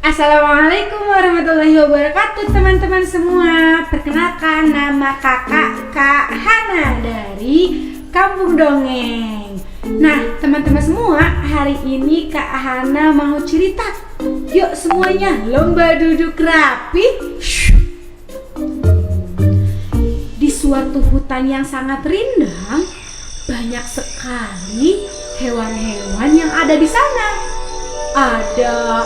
Assalamualaikum warahmatullahi wabarakatuh teman-teman semua. Perkenalkan, nama kakak Kak Hana dari Kampung Dongeng. Nah teman-teman semua, hari ini Kak Hana mau cerita. Yuk semuanya lomba duduk rapi. Di suatu hutan yang sangat rindang, banyak sekali hewan-hewan yang ada di sana. Ada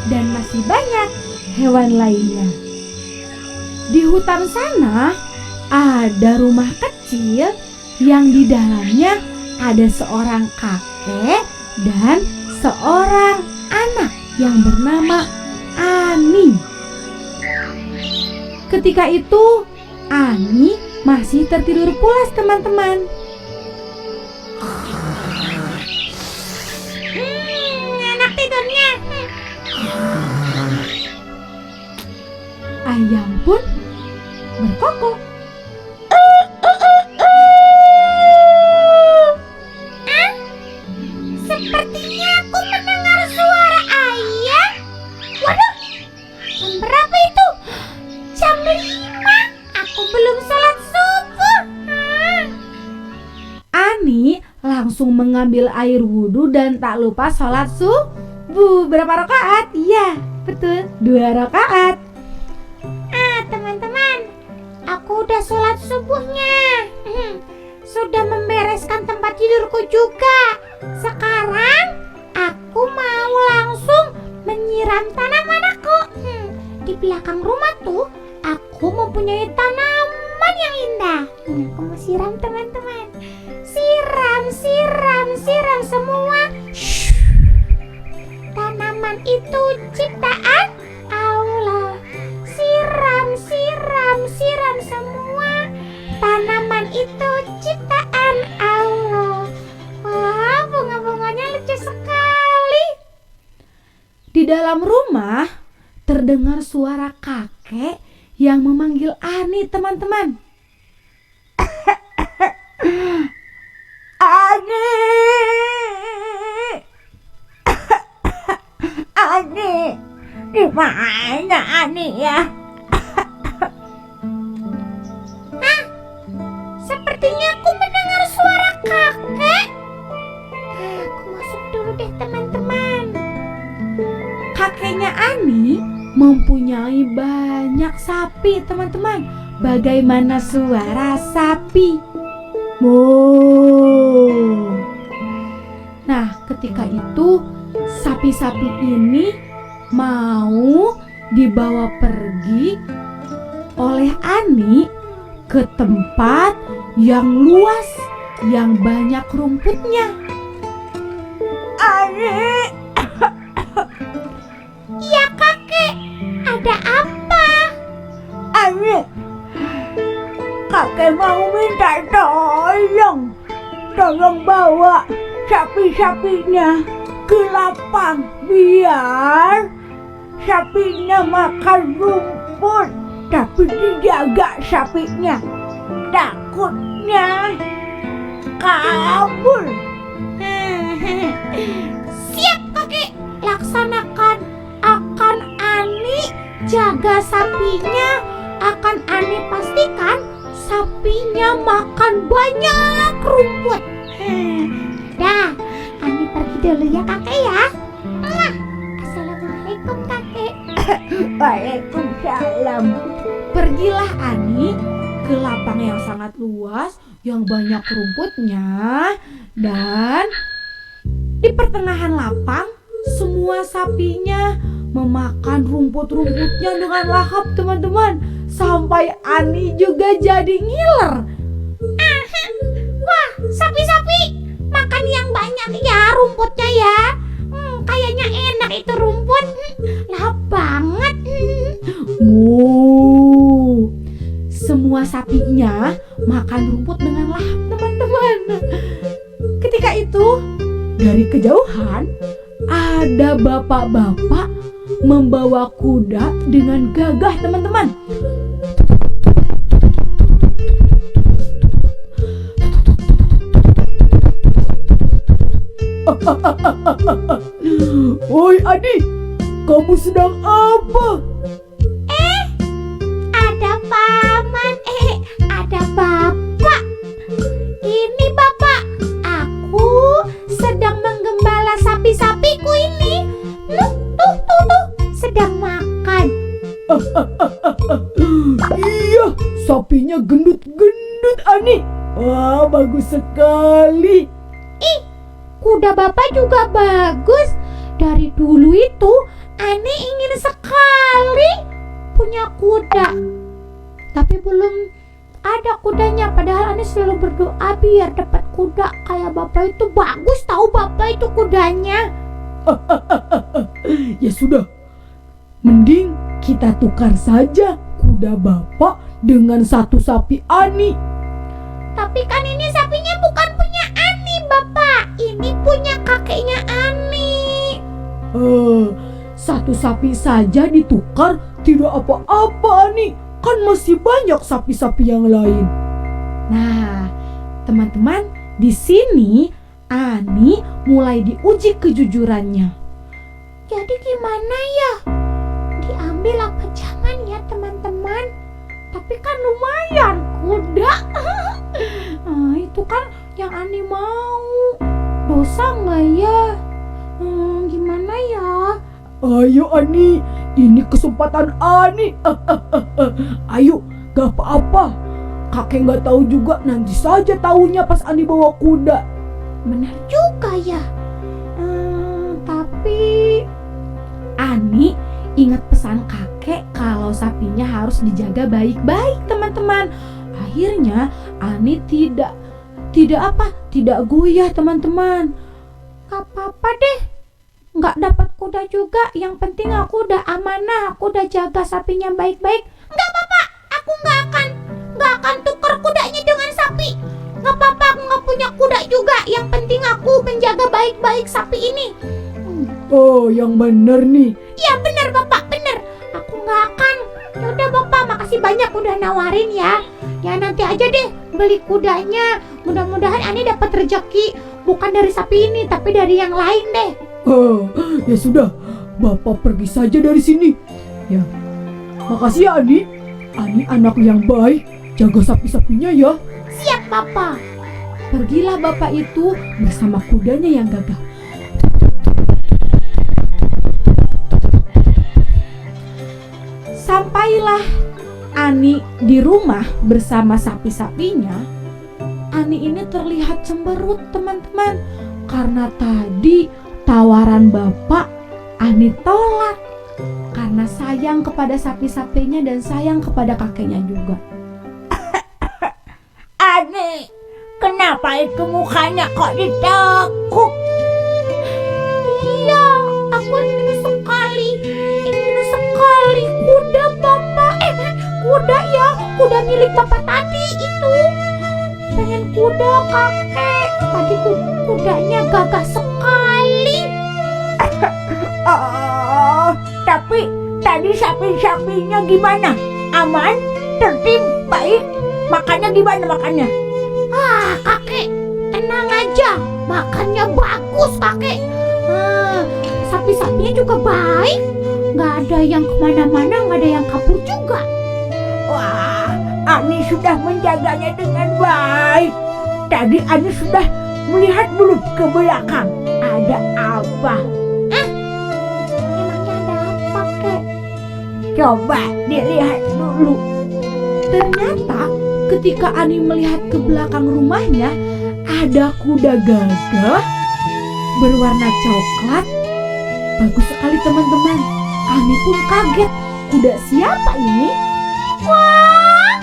dan masih banyak hewan lainnya. Di hutan sana ada rumah kecil yang di dalamnya ada seorang kakek dan seorang anak yang bernama Ani. Ketika itu Ani masih tertidur pulas teman-teman. Enak tidurnya. Ayam pun berkokok. Sepertinya aku mendengar suara ayam. Waduh, jam berapa itu? Jam 5. Aku belum sholat subuh. Ani langsung mengambil air wudhu dan tak lupa sholat subuh. Berapa rakaat? Iya, betul, 2 rakaat. Teman-teman, aku udah sholat subuhnya. Sudah membereskan tempat tidurku juga. Sekarang aku mau langsung menyiram tanaman aku. Di belakang rumah tuh aku mempunyai tanaman yang indah. Aku mau siram teman-teman. Siram semua. Tanaman itu ciptaan Allah. Siram semua. Tanaman itu ciptaan Allah. Wah, bunga-bunganya lucu sekali. Di dalam rumah terdengar suara kakek yang memanggil Ani teman-teman. Ani, Ani, di mana Ani ya? Sepertinya aku mendengar suara kakek. Aku masuk dulu deh teman-teman. Kakeknya Ani mempunyai banyak sapi teman-teman. Bagaimana suara sapi? Moo. Nah ketika itu sapi-sapi ini mau dibawa pergi oleh Ani ke tempat yang luas, yang banyak rumputnya. Ani, Iya kakek, ada apa? Ani, kakek mau minta tolong bawa sapi-sapinya ke lapang biar sapinya makan rumput, tapi dijaga sapinya, takutnya kabur. Siap kakek, laksanakan. Akan Ani jaga sapinya. Akan Ani pastikan sapinya makan banyak rumput. Dah, Ani pergi dulu ya kakek ya. Assalamualaikum kakek. Waalaikumsalam. Pergilah Ani ke lapang yang sangat luas, yang banyak rumputnya, dan di pertengahan lapang semua sapinya memakan rumput-rumputnya dengan lahap teman-teman, sampai Ani juga jadi ngiler. Wah, sapi-sapi makan yang banyak ya rumputnya ya. Kayaknya enak itu rumput. Lahap banget. Mu. Semua sapinya makan rumput dengan lahap, teman-teman. Ketika itu dari kejauhan ada bapak-bapak membawa kuda dengan gagah, teman-teman. Woi Adi, kamu sedang apa? Ada paman, ada bapak. Ini bapak, aku sedang menggembala sapi-sapiku ini. Tuh, sedang makan. Iya, sapinya gendut-gendut, Ani. Wah, bagus sekali. Kuda bapak juga bagus. Dari dulu itu Ani ingin sekali punya kuda, tapi belum ada kudanya. Padahal Ani selalu berdoa biar dapat kuda kayak bapak itu. Bagus tahu bapak itu kudanya. Ya sudah, mending kita tukar saja kuda bapak dengan satu sapi Ani. Tapi kan ini sapinya bukan punya Ani bapak, ini punya kakeknya Ani. Satu sapi saja ditukar tidak apa-apa, Ani. Kan masih banyak sapi-sapi yang lain. Nah, teman-teman, di sini Ani mulai diuji kejujurannya. Jadi gimana ya? Diambil apa jangan ya teman-teman? Tapi kan lumayan kuda. Itu kan yang Ani mau. Dosa nggak ya? Gimana ya? Ayo Ani, ini kesempatan Ani. Ayo, gak apa-apa. Kakek gak tahu juga, nanti saja tahunya pas Ani bawa kuda. Benar juga ya. Tapi Ani ingat pesan kakek kalau sapinya harus dijaga baik-baik, teman-teman. Akhirnya Ani tidak goyah, teman-teman. gak apa-apa deh. Nggak dapat kuda juga, yang penting aku udah amanah, aku udah jaga sapinya baik-baik. Nggak apa-apa, aku nggak akan tukar kudanya dengan sapi. Nggak apa-apa, aku nggak punya kuda juga, yang penting aku menjaga baik-baik sapi ini. Oh, yang bener nih. Iya bener bapak, bener. Aku nggak akan. Yaudah bapak, makasih banyak udah nawarin ya. Ya nanti aja deh beli kudanya. Mudah-mudahan Ani dapat rezeki bukan dari sapi ini, tapi dari yang lain deh. Ya sudah, Bapak pergi saja dari sini. Ya, makasih ya Ani. Ani anak yang baik, jaga sapi-sapinya ya. Siap Bapak. Pergilah Bapak itu bersama kudanya yang gagah. Sampailah Ani di rumah bersama sapi-sapinya. Ani ini terlihat cemberut, teman-teman, karena tadi tawaran Bapak Ani tolak karena sayang kepada sapi-sapinya dan sayang kepada kakeknya juga. Ani, kenapa itu mukanya kok ditekuk? Iya, aku ingin sekali kuda Bapak. Kuda ya, kuda milik Bapak tadi itu. Pengen kuda kakek, tadi kudanya gagah sekali. Tapi tadi sapi-sapinya gimana? Aman? Tertib? Baik? Makannya gimana makannya? Kakek, tenang aja. Makannya bagus kakek. Sapi-sapinya juga baik. Gak ada yang kemana-mana, gak ada yang kabur juga. Wah, Ani sudah menjaganya dengan baik. Tadi Ani sudah melihat belum ke belakang? Ada apa? Emangnya ada apa, Kek? Coba dilihat dulu. Ternyata ketika Ani melihat ke belakang rumahnya, ada kuda gagah berwarna coklat. Bagus sekali teman-teman. Ani pun kaget. Kuda siapa ini? Wah,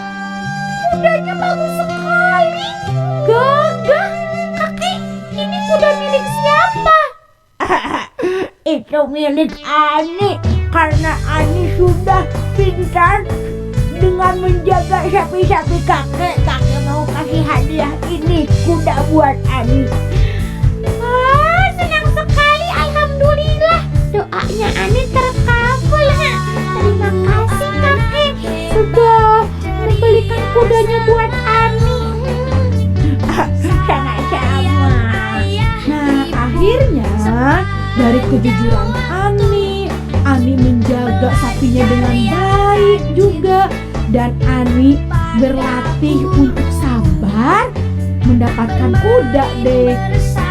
kudanya bagus sekali. Gagah. Kakek, ini kuda milik siapa? Itu milik Ani. Karena Ani sudah pintar dengan menjaga sapi-sapi kakek mau kasih hadiah ini kuda buat Ani. Wah, senang sekali, alhamdulillah. Doanya Ani terkabul. Terima kasih kakek sudah membelikan kudanya buat Ani. Sama-sama. Nah, akhirnya dari kejujuran Ani menjaga sapinya dengan baik juga. Dan Ani berlatih untuk sabar mendapatkan kuda deh.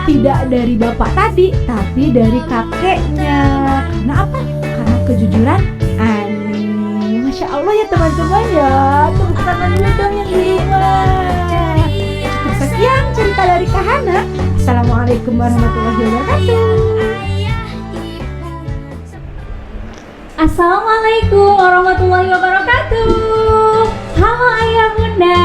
Tidak dari bapak tadi, tapi dari kakeknya. Karena apa? Karena kejujuran Ani. Masya Allah ya teman-teman ya. Tepuk tangan dulu dong yang di rumah. Cukup sekian cerita dari Kak Hana. Assalamualaikum warahmatullahi wabarakatuh. Assalamualaikum warahmatullahi wabarakatuh. Halo ayah bunda,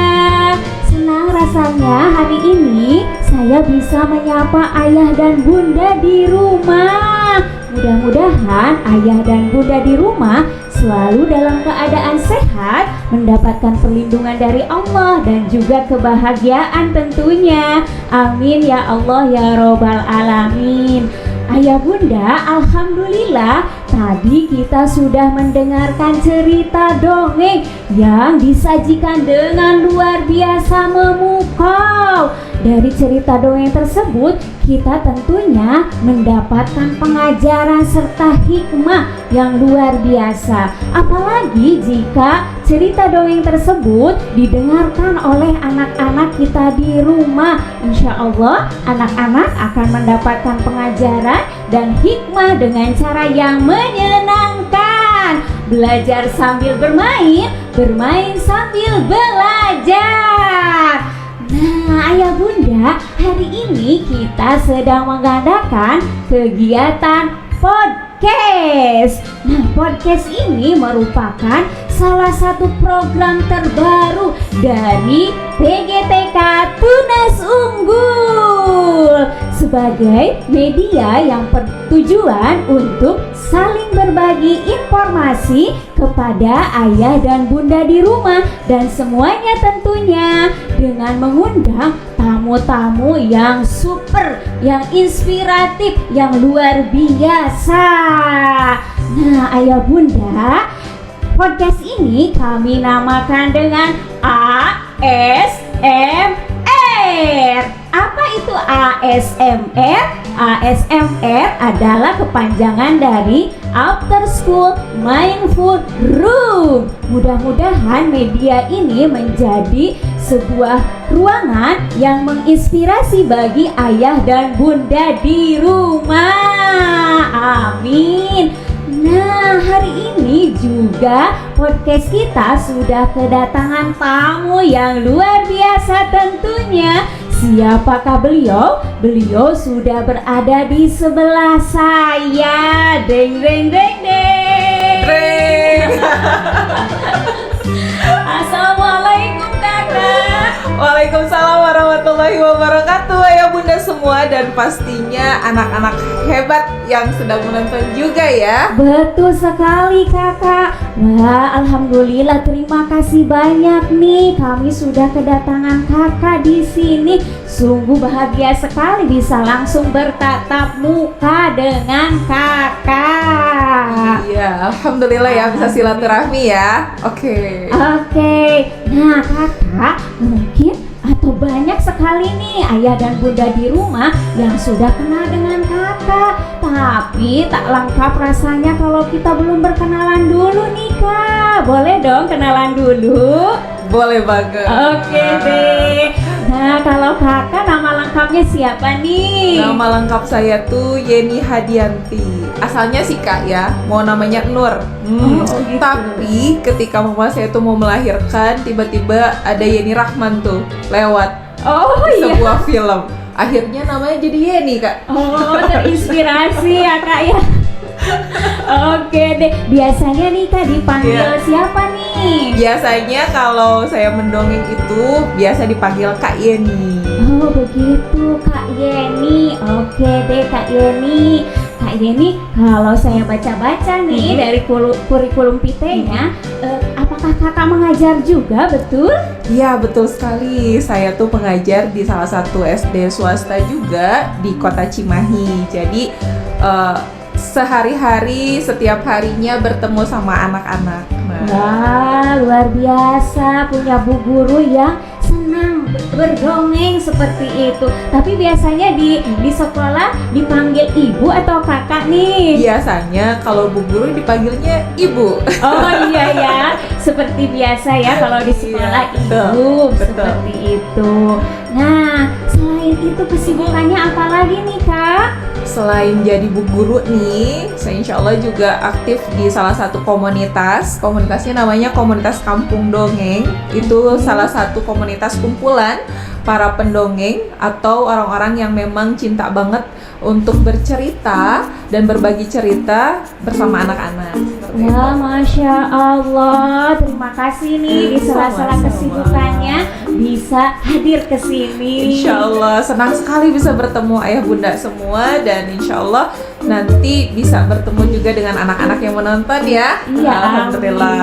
senang rasanya hari ini saya bisa menyapa ayah dan bunda di rumah. Mudah-mudahan ayah dan bunda di rumah selalu dalam keadaan sehat, mendapatkan perlindungan dari Allah dan juga kebahagiaan tentunya. Amin ya Allah ya Robbal Alamin. Ayah bunda, alhamdulillah tadi kita sudah mendengarkan cerita dongeng yang disajikan dengan luar biasa memukau. Dari cerita dongeng tersebut kita tentunya mendapatkan pengajaran serta hikmah yang luar biasa. Apalagi jika cerita dongeng tersebut didengarkan oleh anak-anak kita di rumah. Insya Allah anak-anak akan mendapatkan pengajaran dan hikmah dengan cara yang menyenangkan. Belajar sambil bermain, bermain sambil belajar. Nah ayah bunda, hari ini kita sedang mengadakan kegiatan podcast. Nah podcast ini merupakan salah satu program terbaru dari PGTK Tunas Unggul sebagai media yang bertujuan untuk saling berbagi informasi kepada ayah dan bunda di rumah dan semuanya tentunya dengan mengundang tamu-tamu yang super, yang inspiratif, yang luar biasa. Nah ayah bunda, podcast ini kami namakan dengan ASMR. Apa itu ASMR? ASMR adalah kepanjangan dari After School Mindful Room. Mudah-mudahan media ini menjadi sebuah ruangan yang menginspirasi bagi ayah dan bunda di rumah. Amin. Nah, hari ini juga podcast kita sudah kedatangan tamu yang luar biasa tentunya. Siapakah beliau? Beliau sudah berada di sebelah saya. Deng deng deng deng. Deng. Assalamualaikum kakak. Waalaikumsalam warahmatullahi wabarakatuh ayah bunda semua dan pastinya anak-anak hebat yang sedang menonton juga ya. Betul sekali kakak. Wah alhamdulillah, terima kasih banyak nih. Kami sudah kedatangan kakak di sini. Sungguh bahagia sekali bisa langsung bertatap muka dengan kakak. Iya, alhamdulillah ya bisa silaturahmi ya. Oke. Nah kakak, mungkin atau banyak sekali nih ayah dan bunda di rumah yang sudah kenal dengan kakak. Tapi tak lengkap rasanya kalau kita belum berkenalan dulu nih kak. Boleh dong kenalan dulu? Boleh banget. Oke deh. Nah kalau kakak nama lengkapnya siapa nih? Nama lengkap saya tuh Yeni Hadianti. Asalnya sih kak ya, mau namanya Nur. gitu. Tapi ketika mama saya tuh mau melahirkan, tiba-tiba ada Yeni Rahman tuh lewat Oh iya. sebuah film. Akhirnya namanya jadi Yeni kak. Oh terinspirasi ya kak ya. Oke deh. Biasanya nih kak dipanggil Iya. siapa nih? Biasanya kalau saya mendongeng itu biasa dipanggil Kak Yeni. Oh begitu Kak Yeni. Oke deh Kak Yeni. Kak Kak Yeni, kalau saya baca-baca nih dari kurikulum PT-nya, apakah kakak mengajar juga, betul? Iya, betul sekali. Saya tuh pengajar di salah satu SD swasta juga di Kota Cimahi. Jadi sehari-hari, setiap harinya bertemu sama anak-anak. Wah, luar biasa, punya bu guru yang senang berdongeng seperti itu. Tapi biasanya di sekolah dipanggil ibu atau kakak nih? Biasanya kalau bu guru dipanggilnya ibu. Oh iya ya, seperti biasa ya kalau di sekolah Iya, ibu, betul. seperti itu. Nah, selain itu kesibukannya apa lagi nih Kak? Selain jadi bu guru nih, saya insya Allah juga aktif di salah satu komunitas. Komunitasnya namanya Komunitas Kampung Dongeng. Itu salah satu komunitas kumpulan para pendongeng atau orang-orang yang memang cinta banget untuk bercerita dan berbagi cerita bersama anak-anak. Seperti Wah, itu. Masya Allah, terima kasih nih di sela-sela Sama-sama. kesibukannya bisa hadir ke sini. Insya Allah senang sekali bisa bertemu ayah bunda semua, dan insya Allah nanti bisa bertemu juga dengan anak-anak yang menonton ya. Iya, Alhamdulillah.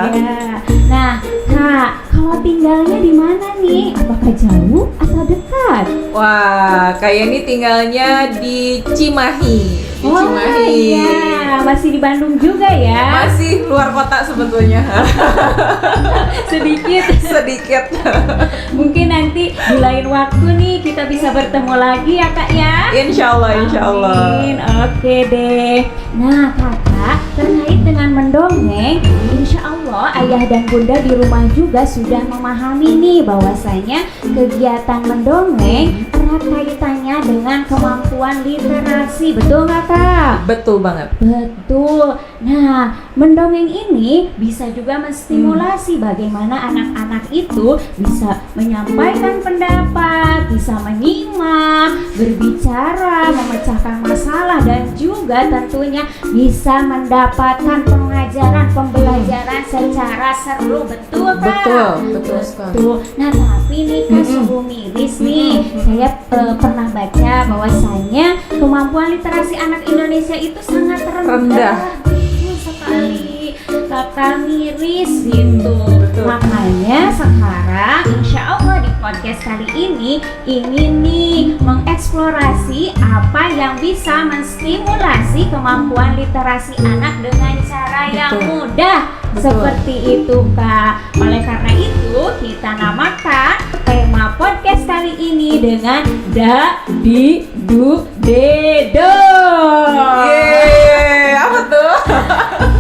amin. Ya. Nah, Kak, kalau tinggalnya di mana nih? Apakah jauh atau dekat? Wah, kayak ini tinggalnya di Cimahi. Di Cimahi. Iya, masih di Bandung juga ya? Masih luar kota sebetulnya. Sedikit. Sedikit. Mungkin nanti di lain waktu nih kita bisa bertemu lagi ya Kak ya? Insya Allah, insya Allah. Amin. Oke deh. Nah kakak, terkait dengan mendongeng, insya Allah ayah dan bunda di rumah juga sudah memahami nih bahwasanya kegiatan mendongeng erat kaitannya dengan kemampuan literasi, betul nggak Kak? Betul banget. Betul. Nah, mendongeng ini bisa juga menstimulasi bagaimana anak-anak itu bisa menyampaikan pendapat, bisa menyimak, berbicara, memecahkan masalah, dan juga tentunya bisa mendapatkan pengajaran, pembelajaran secara seru. Betul, Kak? Betul, betul sekali. Betul. Nah, tapi nih Kak, sungguh miris nih. Saya pernah baca bahwasanya kemampuan literasi anak Indonesia itu sangat rendah. Betul sekali. Kakak miris gitu. Betul. Makanya sekarang insya Allah di podcast kali ini ingin nih mengeksplorasi apa yang bisa menstimulasi kemampuan literasi anak dengan cara yang Betul. mudah. Betul. Seperti itu Kak. Oleh karena itu kita namakan tema podcast kali ini dengan Da Di Du Dedo. Yeay, apa tuh?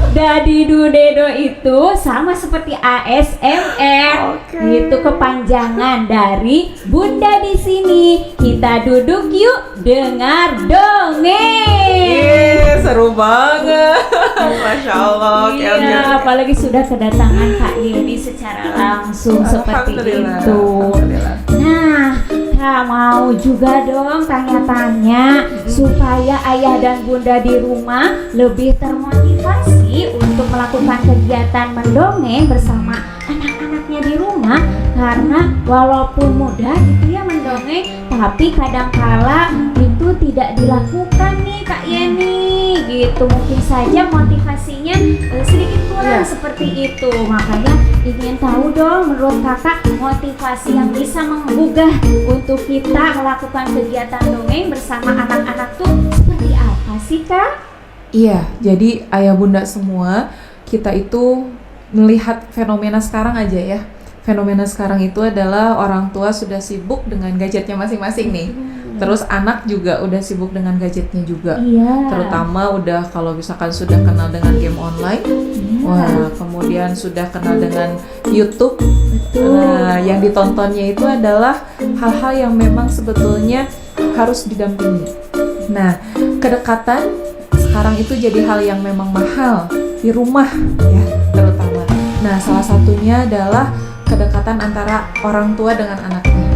Dadi Dudedo itu sama seperti ASMR. Oke. Itu kepanjangan dari Bunda di sini. Kita duduk yuk dengar dongeng. Yeay, seru banget. Masya Allah. Oke, oke, Iya, oke. apalagi sudah kedatangan Kak Yeni secara langsung seperti Alhamdulillah, itu. alhamdulillah. Nah, Kak mau juga dong tanya-tanya supaya ayah dan bunda di rumah lebih termotivasi untuk melakukan kegiatan mendongeng bersama anak-anaknya di rumah, karena walaupun mudah gitu ya mendongeng, tapi kadangkala itu tidak dilakukan nih Kak Yeni gitu. Mungkin saja motivasinya sedikit kurang Iya. seperti itu. Makanya ingin tahu dong menurut kakak motivasi yang bisa menggugah untuk kita melakukan kegiatan dongeng bersama anak-anak tuh seperti apa sih Kak? Iya, jadi ayah bunda semua, kita itu melihat fenomena sekarang aja ya. Fenomena sekarang itu adalah orang tua sudah sibuk dengan gadgetnya masing-masing nih. Terus anak juga udah sibuk dengan gadgetnya juga. Iya. Terutama udah kalau misalkan sudah kenal dengan game online, wah, kemudian sudah kenal dengan YouTube. Betul. Nah, yang ditontonnya itu adalah hal-hal yang memang sebetulnya harus didampingi. Nah, kedekatan sekarang itu jadi hal yang memang mahal di rumah ya, terutama. Nah, salah satunya adalah kedekatan antara orang tua dengan anaknya.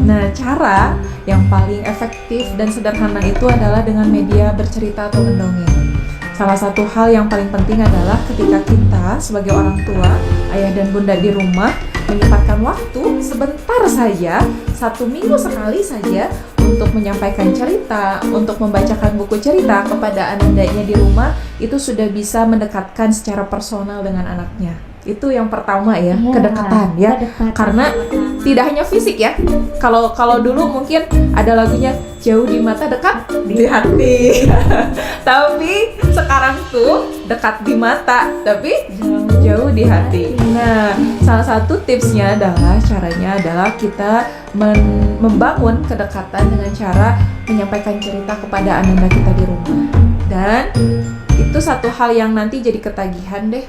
Nah, cara yang paling efektif dan sederhana itu adalah dengan media bercerita atau mendongeng. Salah satu hal yang paling penting adalah ketika kita sebagai orang tua, ayah dan bunda di rumah menyempatkan waktu sebentar saja, 1 minggu sekali saja untuk menyampaikan cerita, untuk membacakan buku cerita kepada anandanya di rumah, itu sudah bisa mendekatkan secara personal dengan anaknya. Itu yang pertama ya, Iya, kedekatan ya. kedekatan Karena pertama. tidak hanya fisik ya. Kalau dulu mungkin ada lagunya jauh di mata dekat di hati. Tapi sekarang tuh dekat di mata tapi jauh di hati. Nah, salah satu tipsnya caranya adalah kita membangun kedekatan dengan cara menyampaikan cerita kepada ananda kita di rumah. Dan itu satu hal yang nanti jadi ketagihan deh.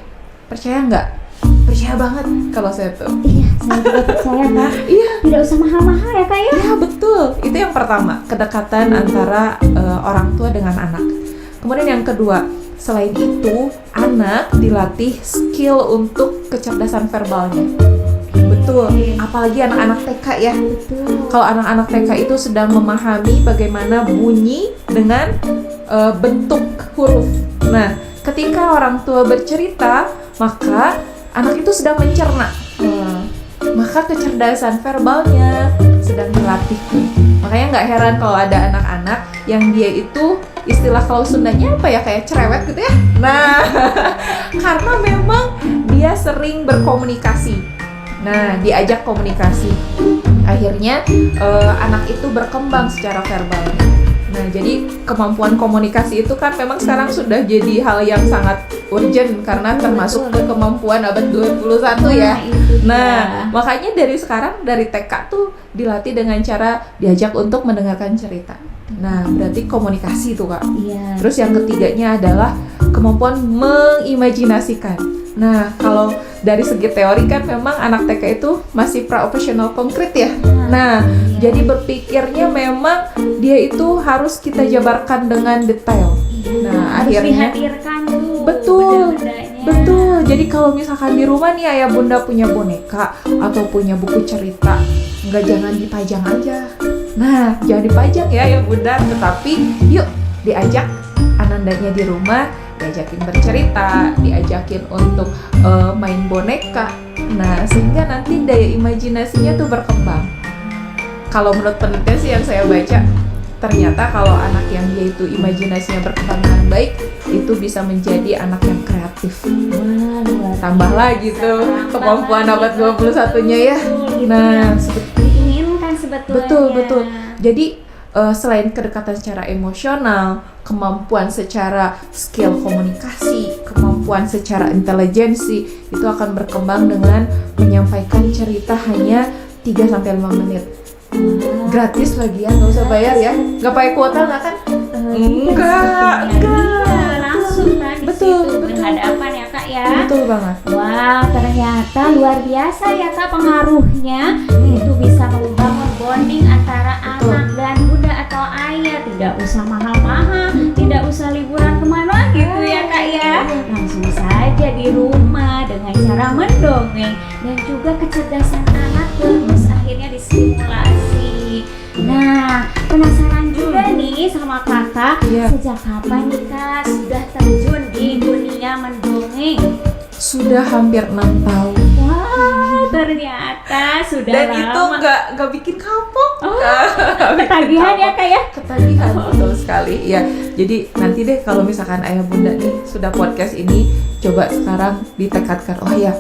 Percaya nggak? Percaya banget kalau saya tuh. Iya, saya juga percaya Kak. Iya. Tidak usah mahal-mahal ya Kak ya. Ya betul, itu yang pertama, kedekatan antara orang tua dengan anak. Kemudian yang kedua, selain itu anak dilatih skill untuk kecerdasan verbalnya. Betul, apalagi anak-anak TK ya. Betul. Kalau anak-anak TK itu sedang memahami bagaimana bunyi dengan bentuk huruf. Nah, ketika orang tua bercerita, maka anak itu sedang mencerna. Maka kecerdasan verbalnya sedang dilatih. Makanya nggak heran kalau ada anak-anak yang dia itu istilah kalau Sundanya apa ya, kayak cerewet gitu ya. Nah, karena memang dia sering berkomunikasi. Nah, diajak komunikasi. Akhirnya anak itu berkembang secara verbalnya. Nah, jadi kemampuan komunikasi itu kan memang sekarang sudah jadi hal yang sangat urgent karena termasuk ke kemampuan abad 21 ya. Nah, makanya dari sekarang dari TK tuh dilatih dengan cara diajak untuk mendengarkan cerita. Nah, berarti komunikasi tuh Kak. Iya. Terus yang ketiganya adalah kemampuan mengimajinasikan. Nah, kalau dari segi teori kan memang anak TK itu masih profesional konkret ya. Nah, jadi berpikirnya memang dia itu harus kita jabarkan dengan detail. Nah, Harus akhirnya dihadirkan tuh betul. benda-bendanya. Betul. Jadi kalau misalkan di rumah nih ayah bunda punya boneka atau punya buku cerita, jangan dipajang aja. Nah, jangan dipajang ya ayah bunda, tetapi yuk diajak anandanya di rumah, diajakin bercerita, diajakin untuk main boneka. Nah, sehingga nanti daya imajinasinya tuh berkembang. Kalau menurut penelitian sih yang saya baca, ternyata kalau anak yang dia itu imajinasinya berkembang dengan baik, itu bisa menjadi anak yang kreatif. Wah, luar Tambah lagi tuh kemampuan abad 21-nya ya. Nah, diinginkan sebetulnya. betul. Jadi selain kedekatan secara emosional, kemampuan secara skill komunikasi, kemampuan secara intelijensi, itu akan berkembang dengan menyampaikan cerita hanya 3-5 menit. Gratis lagi ya, nggak usah bayar ya. Nggak pakai kuota nggak kan? Enggak. Langsung kan di Betul, situ betul. berhadapan ya Kak ya. Betul banget. Wah, ternyata luar biasa ya Kak pengaruhnya. Itu bisa membangun bonding antara Betul. anak dan bunda atau ayah. Tidak usah mahal-mahal, tidak usah liburan kemana gitu ya Kak ya. Langsung saja di rumah dengan cara mendongeng dan juga kecerdasan anak terus akhirnya distimulasi. Nah, penasaran juga nih sama kakak, Iya. sejak kapan nih Kak sudah terjun di dunia mendongeng? Sudah hampir 6 tahun. Wah, ternyata sudah Dan lama. itu nggak bikin kapok. Oh, ketagihan ya Kak ya? Ketagihan, betul sekali. Ya, jadi nanti deh kalau misalkan ayah bunda nih sudah podcast ini, coba sekarang ditekatkan. Oh ya,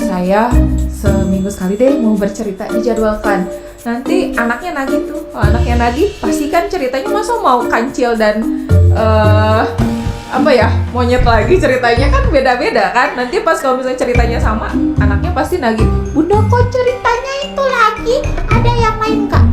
saya seminggu sekali deh mau bercerita, dijadwalkan. Nanti anaknya nagih tuh. Kalau anaknya nagih, pasti kan ceritanya masa mau kancil dan monyet lagi, ceritanya kan beda-beda kan. Nanti pas kalau misalnya ceritanya sama, anaknya pasti nagih, bunda kok ceritanya itu lagi, ada yang lain kak?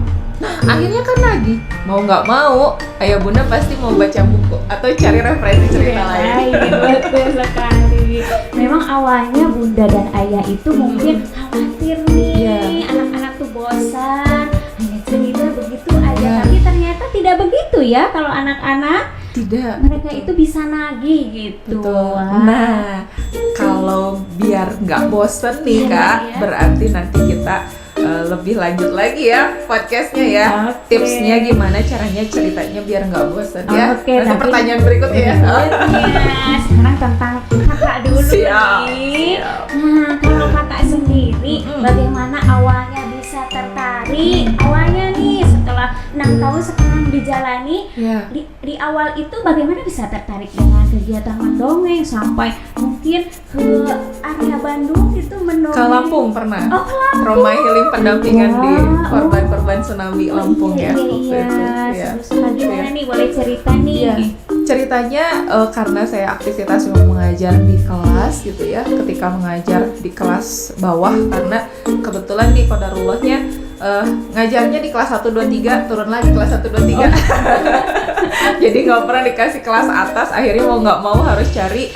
Nah, akhirnya kan nagih, mau nggak mau ayah bunda pasti mau baca buku atau cari referensi cerita lain. Betul sekali. Memang awalnya bunda dan ayah itu mungkin khawatir nih, Iya. anak-anak tuh bosan hanya cerita begitu aja. Iya. Tapi ternyata tidak begitu ya, kalau anak-anak Tidak. mereka itu bisa nagih gitu. Betul. Wah. Nah, kalau biar nggak bosen nih Iya, kak, iya. berarti nanti kita lebih lanjut lagi ya podcastnya ya. Oke. Tipsnya gimana caranya ceritanya biar nggak bosen ya. Oke, Nanti tapi- pertanyaan berikutnya ya. Iya, sekarang tentang kakak dulu Siap, nih. siap. Nah, kalau kakak sendiri, Mm-mm. bagaimana awalnya bisa tertarik? Awalnya nih setelah 6 tahun sekarang dijalani. Ya. Di awal itu bagaimana bisa tertarik dengan kegiatan mendongeng sampai mungkin ke area Bandung itu mendongeng? Ke Lampung pernah. Oh, ke Lampung. Trauma healing pendampingan di Wah, korban-korban tsunami Lampung ya waktu itu. Iya. Seru gimana nih? Boleh cerita nih? Iya. Ceritanya karena saya aktivitas mengajar di kelas gitu ya. Ketika mengajar di kelas bawah, karena kebetulan nih qadarullahnya ngajarnya di kelas 1, 2, 3, turun lagi kelas 1, 2, 3. Jadi nggak pernah dikasih kelas atas. Akhirnya mau nggak mau harus cari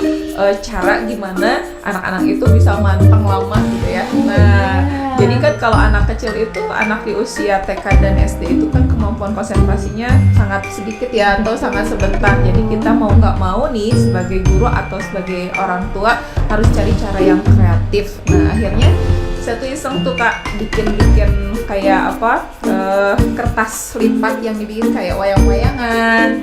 cara gimana anak-anak itu bisa manteng lama gitu ya. Nah, jadi kan kalau anak kecil itu, anak di usia TK dan SD itu kan kemampuan konsentrasinya sangat sedikit ya, atau sangat sebentar. Jadi kita mau nggak mau nih sebagai guru atau sebagai orang tua harus cari cara yang kreatif. Nah, akhirnya saya tuh iseng tuh Kak bikin kayak kertas lipat yang dibikin kayak wayang-wayangan.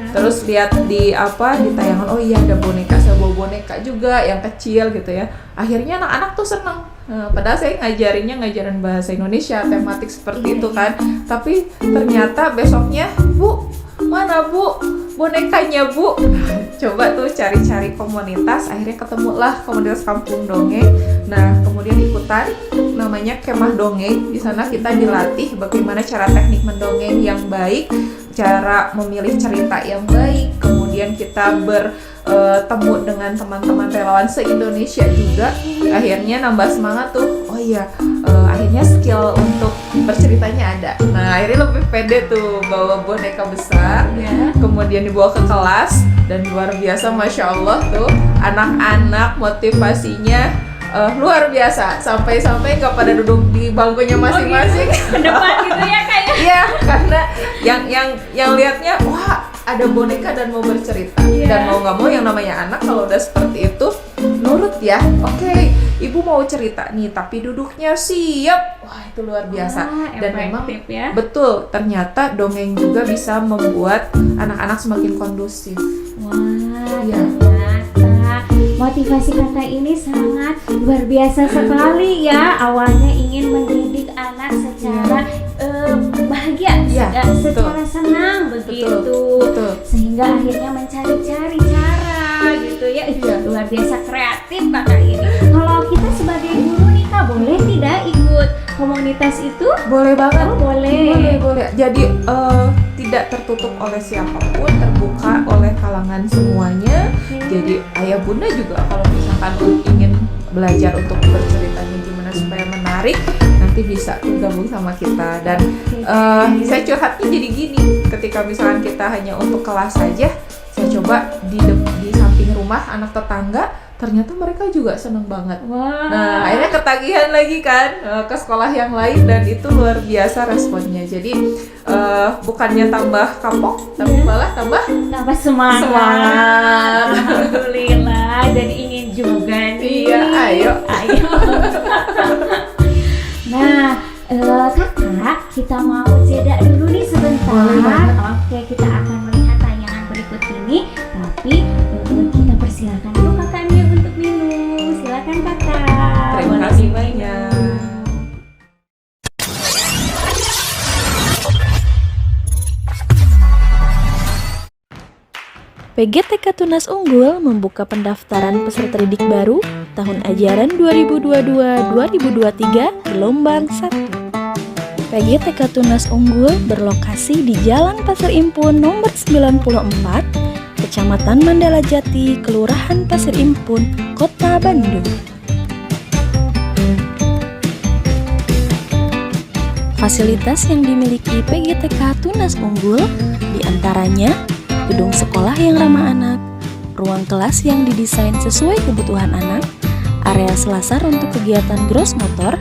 Terus lihat di tayangan, oh iya ada boneka, saya bawa boneka juga yang kecil gitu ya. Akhirnya anak-anak tuh seneng. Padahal saya ngajarin bahasa Indonesia tematik seperti itu kan. Tapi ternyata besoknya, Bu, mana Bu bonekanya Bu? Nah, coba tuh cari-cari komunitas, akhirnya ketemulah komunitas Kampung Dongeng. Nah, kemudian ikutan namanya Kemah Dongeng. Di sana kita dilatih bagaimana cara teknik mendongeng yang baik, cara memilih cerita yang baik. Kemudian kita bertemu dengan teman-teman relawan se-Indonesia juga. Akhirnya nambah semangat tuh. Oh iya, akhirnya skill untuk berceritanya ada. Nah, akhirnya lebih pede tuh bawa boneka besar. Kemudian dibawa ke kelas dan luar biasa, Masya Allah tuh anak-anak motivasinya luar biasa, sampai nggak pada duduk di bangkunya masing-masing Ke depan gitu ya kayak. Iya, karena yang lihatnya wah ada boneka dan mau bercerita. Dan mau nggak mau yang namanya anak kalau udah seperti itu nurut ya. Oke, ibu mau cerita nih tapi duduknya siap. Wah, itu luar biasa. Dan memang ya. betul, ternyata dongeng juga bisa membuat anak-anak semakin kondusif. Wah, Iya. ternyata motivasi kakak ini sangat luar biasa sekali ya. Awalnya ingin mendidik anak secara bahagia, secara senang begitu. Betul. Sehingga akhirnya mencari-cari cara gitu ya. Luar biasa kreatif kakak ini. Kalau kita sebagai guru nih Kak, boleh tidak ikut komunitas itu? Boleh banget. Oh, boleh. Boleh. Jadi tidak tertutup oleh siapapun, terbuka oleh kalangan semuanya. Jadi ayah bunda juga kalau misalkan ingin belajar untuk berceritanya gimana supaya menarik, nanti bisa gabung sama kita. Dan saya curhatnya jadi gini, ketika misalkan kita hanya untuk kelas saja, saya coba di samping rumah anak tetangga, ternyata mereka juga seneng banget. Wah. Nah, akhirnya ketagihan lagi kan ke sekolah yang lain, dan itu luar biasa responnya. Jadi bukannya tambah kapok, tapi malah tambah semangat. semangat. Alhamdulillah, dan ingin juga nih. Iya, ayo. Nah, kakak, kita mau jeda dulu nih sebentar. Boleh banget. Oke, kita akan melihat tayangan berikut ini. Tapi kita persilakan dulu kakaknya untuk minum. Silakan kakak. Terima Boleh kasih diminum. banyak. PGTK Tunas Unggul membuka pendaftaran peserta didik baru tahun ajaran 2022-2023 gelombang 1. PGTK Tunas Unggul berlokasi di Jalan Pasir Impun nomor 94, Kecamatan Mandala Jati, Kelurahan Pasir Impun, Kota Bandung. Fasilitas yang dimiliki PGTK Tunas Unggul diantaranya gedung sekolah yang ramah anak, ruang kelas yang didesain sesuai kebutuhan anak, area selasar untuk kegiatan gross motor,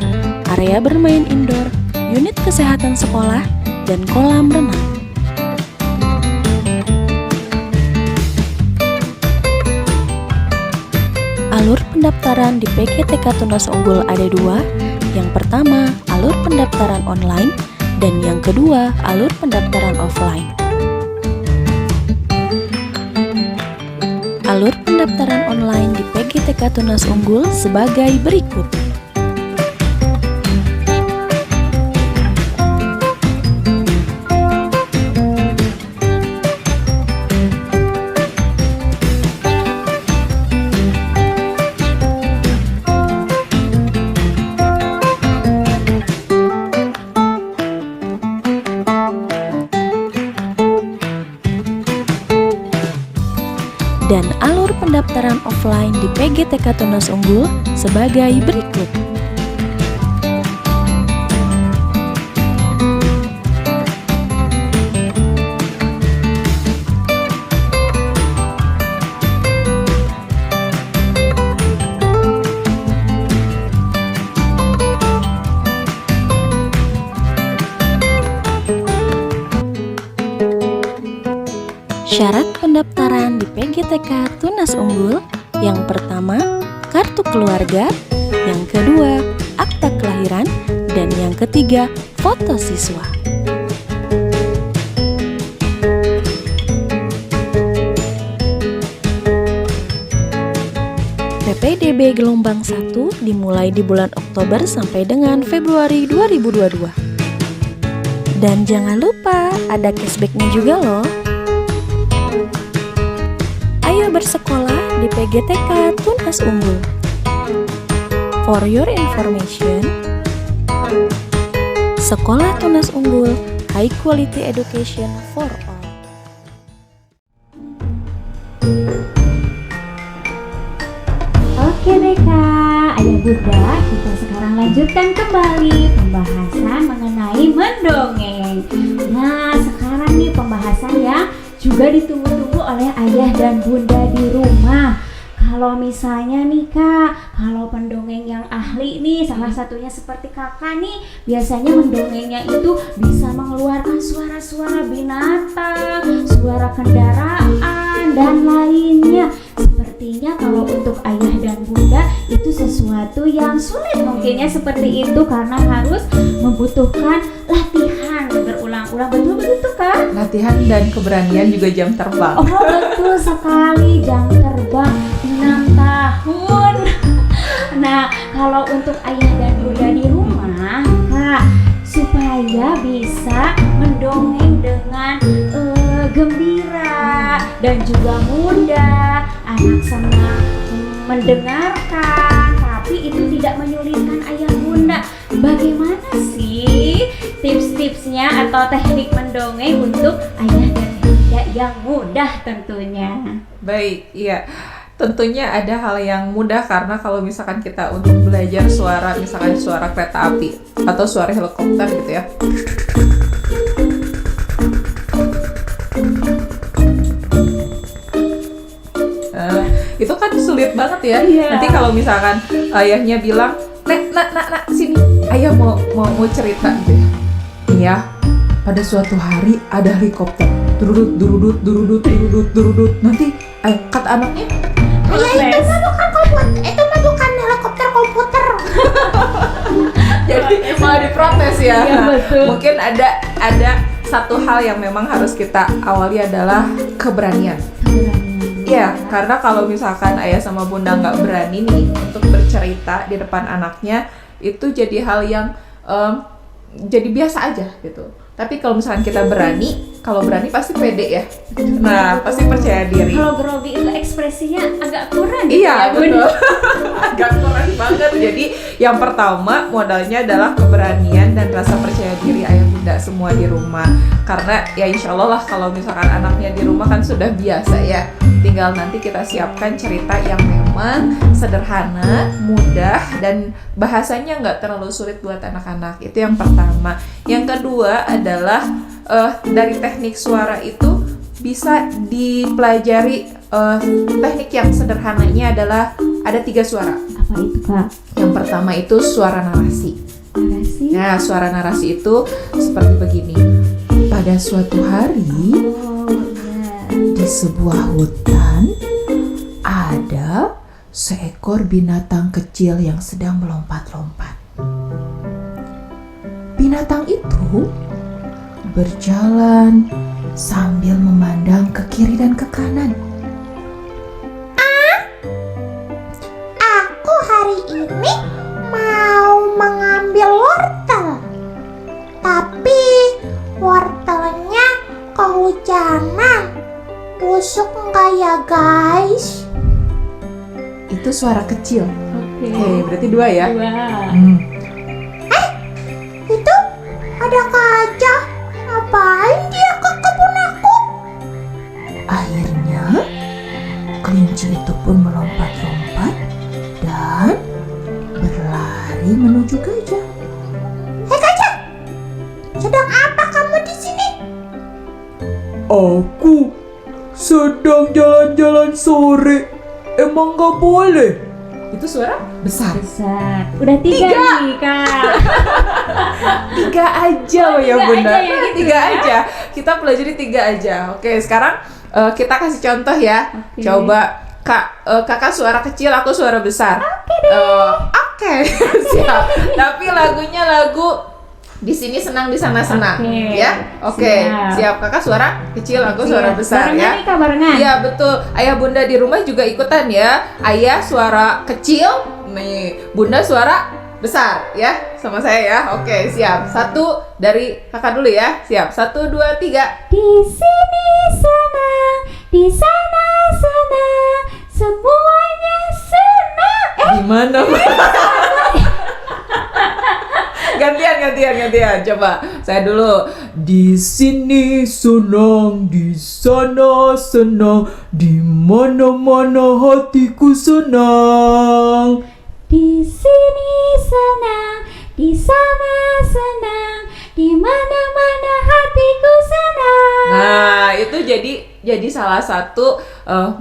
area bermain indoor, unit kesehatan sekolah, dan kolam renang. Alur pendaftaran di PGTK Tunas Unggul ada dua. Yang pertama, alur pendaftaran online, dan yang kedua, alur pendaftaran offline. Alur pendaftaran online di PGTK Tunas Unggul sebagai berikut. pendaftaran offline di PGTK Tunas Unggul sebagai berikut. Syarat pendaftaran di PGTK Tunas Unggul: yang pertama, kartu keluarga, yang kedua, akta kelahiran, dan yang ketiga, foto siswa. PPDB gelombang 1 dimulai di bulan Oktober sampai dengan Februari 2022. Dan jangan lupa ada cashbacknya juga loh. Ayo bersekolah di PGTK Tunas Unggul. For your information, Sekolah Tunas Unggul, high quality education for all. Oke deh Kak, Ayah Bunda, kita sekarang lanjutkan kembali pembahasan mengenai mendongeng. Nah, sekarang nih pembahasan yang juga ditunggu-tunggu oleh Ayah dan Bunda di rumah. Kalau misalnya nih Kak, kalau pendongeng yang ahli nih, salah satunya seperti Kakak nih, biasanya mendongengnya itu bisa mengeluarkan suara-suara binatang, suara kendaraan, dan lainnya. Sepertinya kalau untuk Ayah dan Bunda itu sesuatu yang sulit mungkinnya seperti itu, karena harus membutuhkan latihan berulang-ulang. Betul Kak? Latihan dan keberanian juga jam terbang. Oh betul sekali, jam terbang 6 tahun. Nah, kalau untuk Ayah dan Bunda di rumah Kak, supaya bisa mendongeng dengan gembira dan juga mudah, anak senang mendengarkan, tapi itu tidak menyulitkan Ayah Bunda. Bagaimana sih tips-tipsnya atau teknik mendongeng untuk Ayah dan Bunda yang mudah tentunya? Baik, iya. Tentunya ada hal yang mudah, karena kalau misalkan kita untuk belajar suara, misalkan suara kereta api atau suara helikopter gitu ya. Itu kan sulit banget ya. Iya. Nanti kalau misalkan ayahnya bilang, nak, sini, ayah mau cerita gitu ya. Iya, pada suatu hari ada helikopter. Durudut. Nanti kata anaknya, Ayah, itu mah bukan helikopter komputer. jadi malah diprotes ya. Iya, betul. Mungkin ada satu hal yang memang harus kita awali adalah keberanian. Iya, karena kalau misalkan ayah sama bunda nggak berani nih untuk bercerita di depan anaknya, itu jadi hal yang jadi biasa aja gitu. Tapi kalau misalkan kita berani, kalau berani pasti pede ya. Nah, pasti percaya diri. Kalau grogi itu ekspresinya agak kurang gitu Iya, ya Bun. betul. Agak kurang banget. Jadi yang pertama modalnya adalah keberanian dan rasa percaya diri ayah bunda semua di rumah. Karena ya insya Allah lah kalau misalkan anaknya di rumah kan sudah biasa ya. Tinggal nanti kita siapkan cerita yang memang sederhana, mudah, dan bahasanya nggak terlalu sulit buat anak-anak. Itu yang pertama. Yang kedua adalah dari teknik suara itu bisa dipelajari. Teknik yang sederhananya adalah ada 3 suara. Apa itu Kak? Yang pertama itu suara narasi. Narasi? Nah, suara narasi itu seperti begini. Pada suatu hari Oh iya. di sebuah hutan ada seekor binatang kecil yang sedang melompat-lompat. Binatang itu berjalan sambil memandang ke kiri dan ke kanan. Aku hari ini mau mengambil wortel, tapi wortelnya kehujanan. Busuk nggak ya guys? Itu suara kecil. Oke. Oke, berarti 2 ya. Wah. Itu ada gajah. Ngapain dia ke kebun aku? Akhirnya kelinci itu pun Aku sedang jalan-jalan sore. Emang gak boleh? Itu suara besar. Besar. Udah 3 nih, Kak. 3 aja ya Bunda. aja ya gitu 3 ya. aja. Kita pelajari 3 aja. Oke, sekarang kita kasih contoh ya. Oke. Coba kakak suara kecil, aku suara besar. Oke. Siap. Tapi lagunya lagu di sini senang, di sana senang. Oke. Ya. Oke. Siap. Kakak suara kecil, aku suara besar barengan ya. nih, Kak, barengan. Iya betul. Ayah Bunda di rumah juga ikutan ya. Ayah suara kecil, nih Bunda suara besar ya. Sama saya ya. Oke, siap. 1 dari kakak dulu ya. Siap. 1, 2, 3. Di sini senang, di sana senang, semuanya senang. Gimana? Gantian. Coba saya dulu. Di sini senang, di sana senang, di mana-mana hatiku senang. Di sini senang, di sana senang, di mana-mana hatiku senang. Nah, itu jadi salah satu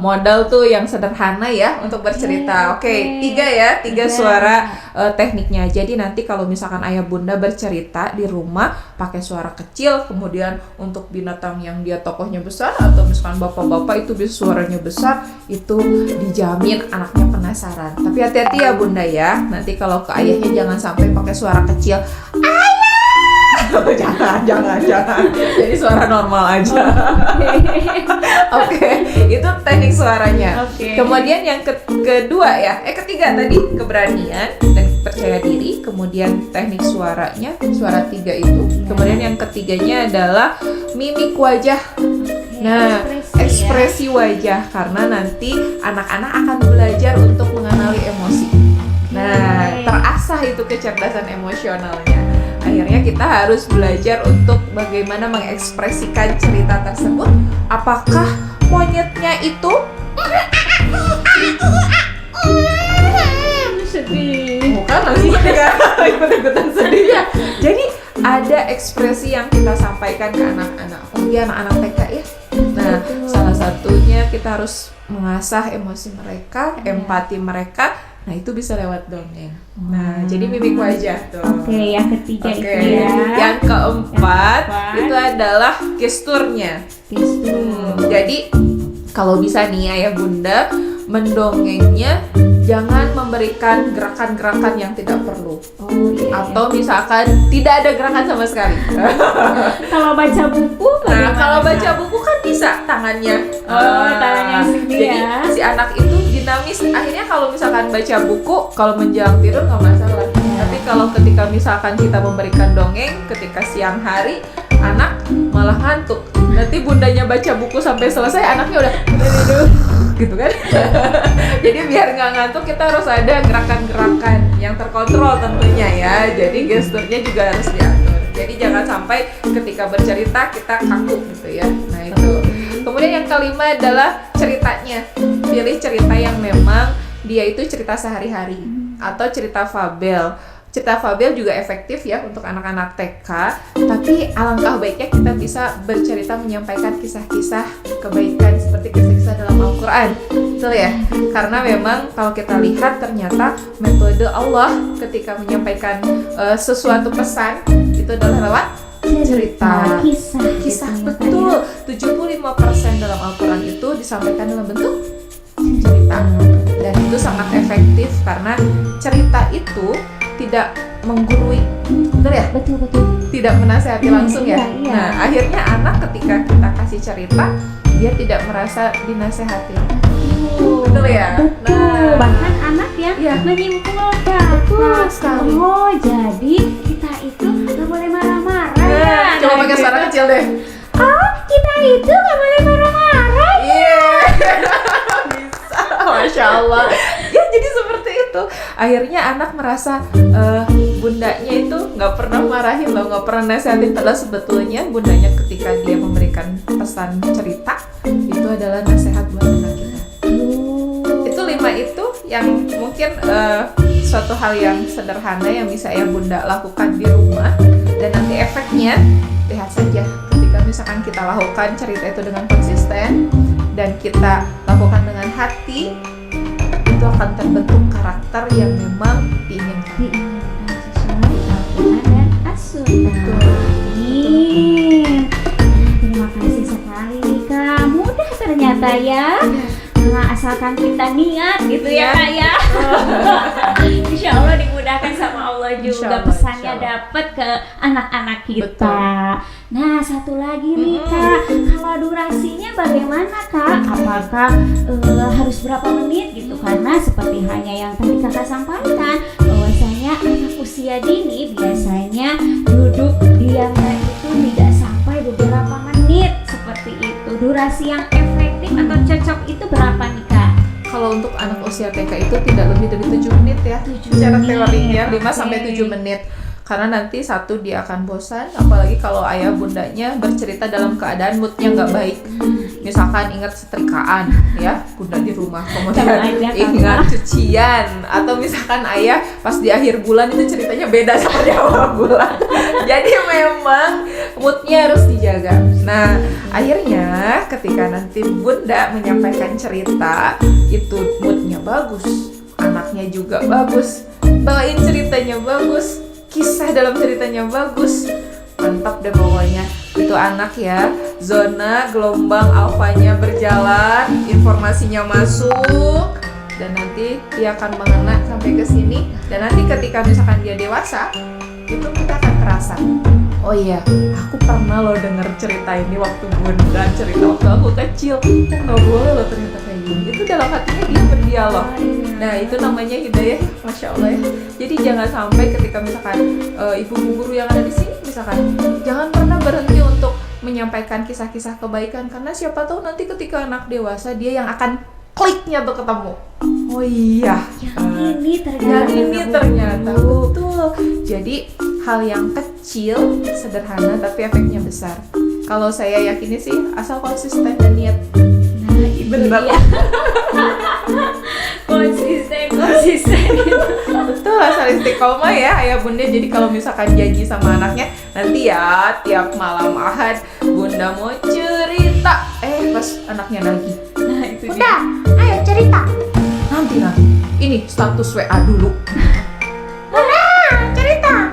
modal tuh yang sederhana ya untuk bercerita. Oke, 3 ya, 3 suara tekniknya. Jadi nanti kalau misalkan ayah bunda bercerita di rumah pakai suara kecil, kemudian untuk binatang yang dia tokohnya besar atau misalkan bapak-bapak itu bisa suaranya besar, itu dijamin anaknya penasaran. Tapi hati-hati ya bunda ya, nanti kalau ke ayahnya jangan sampai pakai suara kecil. Jangan. Jadi suara normal aja. Oke, itu teknik suaranya. Kemudian yang kedua ya, ketiga tadi keberanian dan percaya diri. Kemudian teknik suaranya, suara 3 itu. Kemudian yang ketiganya adalah mimik wajah. Nah, ekspresi wajah karena nanti anak-anak akan belajar untuk mengenali emosi. Nah, terasah itu kecerdasan emosionalnya. Akhirnya kita harus belajar untuk bagaimana mengekspresikan cerita tersebut. Apakah monyetnya itu sedih? Bukan, langsung ikut-ikutan sedih ya. Jadi ada ekspresi yang kita sampaikan ke anak-anak. Apalagi anak-anak TK ya. Nah, salah satunya kita harus mengasah emosi mereka, empati mereka. Nah, itu bisa lewat dongeng. Nah, jadi mimik wajah tuh. Oke, yang ketiga Oke. itu ya. Yang keempat itu adalah gesturnya. Jadi kalau bisa nih ayah bunda mendongengnya jangan memberikan gerakan-gerakan yang tidak perlu. Atau misalkan tidak ada gerakan sama sekali. Kalau baca buku Nah, bagaimana, kalau baca Kak? buku kan bisa tangannya. Tangannya sini Jadi ya. si anak itu dinamis. Akhirnya kalau misalkan baca buku, kalau menjelang tidur nggak masalah. Tapi kalau ketika misalkan kita memberikan dongeng ketika siang hari, anak malah ngantuk. Nanti bundanya baca buku sampai selesai, anaknya udah gitu kan. Jadi biar nggak ngantuk kita harus ada gerakan-gerakan yang terkontrol tentunya ya. Jadi gesturnya juga harus diatur. Jadi jangan sampai ketika bercerita kita kaku gitu ya. Nah itu. Kemudian yang kelima adalah ceritanya. Pilih cerita yang memang dia itu cerita sehari-hari atau cerita fabel. Cerita fabel juga efektif ya untuk anak-anak TK. Tapi alangkah baiknya kita bisa bercerita menyampaikan kisah-kisah kebaikan seperti kisah-kisah dalam Al-Quran. Betul ya? Karena memang kalau kita lihat ternyata metode Allah ketika menyampaikan sesuatu pesan itu adalah lewat cerita. Kisah betul. 75% dalam Al-Quran itu disampaikan dalam bentuk cerita. Dan itu sangat efektif karena cerita itu tidak menggurui, betul ya? Betul. Tidak menasehati langsung ya. Iya. Nah, akhirnya anak ketika kita kasih cerita, dia tidak merasa dinasehati. Betul ya? Betul. Bahkan anak yang Iya. menyimpulkan. Betul sekali. Oh, jadi kita itu nggak boleh marah-marah. Coba pakai suara kecil deh. Oh, kita itu nggak boleh marah-marah. Iya. Bisa, Masya Allah. Ya jadi seperti itu. Akhirnya anak merasa bundanya itu nggak pernah marahin loh, nggak pernah nasehatin. Padahal sebetulnya bundanya ketika dia memberikan pesan cerita itu adalah nasihat buat anak kita. Itu 5 itu yang mungkin suatu hal yang sederhana yang bisa ayah bunda lakukan di rumah, dan nanti efeknya lihat saja ketika misalkan kita lakukan cerita itu dengan konsisten dan kita lakukan dengan hati, itu akan terbentuk karakter yang memang diinginkan. Diinginkan sesuai Al-Quran dan As-Sunnah. Amin. Terima kasih sekali nih Kak. Mudah ternyata ya. Nah, asalkan kita niat gitu ya Kak ya. Insya Allah dimudahkan sama Allah Insya juga, Allah, pesannya insya Allah. dapat ke anak-anak kita. Betul. Nah, satu lagi nih Kak, kalau durasinya bagaimana Kak? Apakah harus berapa menit gitu? Karena seperti hanya yang tadi Kakak sampaikan, bahwasanya anak usia dini biasanya duduk diamnya itu tidak sampai beberapa menit seperti itu. Durasi yang efektif atau cocok itu berapa nih Kak? Kalau untuk anak usia TK itu tidak lebih dari 7 menit ya. 7 Secara menit, teorinya 5 oke. sampai 7 menit. Karena nanti satu dia akan bosan, apalagi kalau ayah bundanya bercerita dalam keadaan moodnya nggak baik. Misalkan ingat setrikaan ya, bunda di rumah, kemudian Jangan aja, Kakak. ingat cucian, atau misalkan ayah pas di akhir bulan itu ceritanya beda sama di awal bulan. Jadi memang moodnya harus dijaga. Nah, akhirnya ketika nanti bunda menyampaikan cerita itu moodnya bagus, anaknya juga bagus, bawain ceritanya bagus, kisah dalam ceritanya bagus, mantap deh pokoknya. Itu anak ya, zona gelombang alfanya berjalan, informasinya masuk, dan nanti dia akan mengena sampai ke sini. Dan nanti ketika misalkan dia dewasa, itu kita akan terasa, oh iya, aku pernah loh denger cerita ini waktu bunda cerita waktu aku kecil. Kok nggak boleh loh ternyata kayak gini. Itu dalam hatinya dia berdialog. Nah, itu namanya hidayah, Masya Allah ya. Jadi jangan sampai ketika misalkan ibu-ibu guru yang ada di sini misalkan, jangan pernah berhenti untuk menyampaikan kisah-kisah kebaikan, karena siapa tahu nanti ketika anak dewasa dia yang akan kliknya tuh ketemu. Oh iya, yang ini ternyata betul. Jadi hal yang kecil, sederhana tapi efeknya besar. Kalau saya yakini sih asal konsisten dan niat. Nah, itu Benar. dia. konsisten Betul, asal istiqomah ya ayah bunda. Jadi kalau misalkan janji sama anaknya, nanti ya tiap malam Ahad bunda mau cerita, pas anaknya nagih. Nah itu dia. Udah, ayo cerita. Nanti ini status WA dulu. Udah, cerita.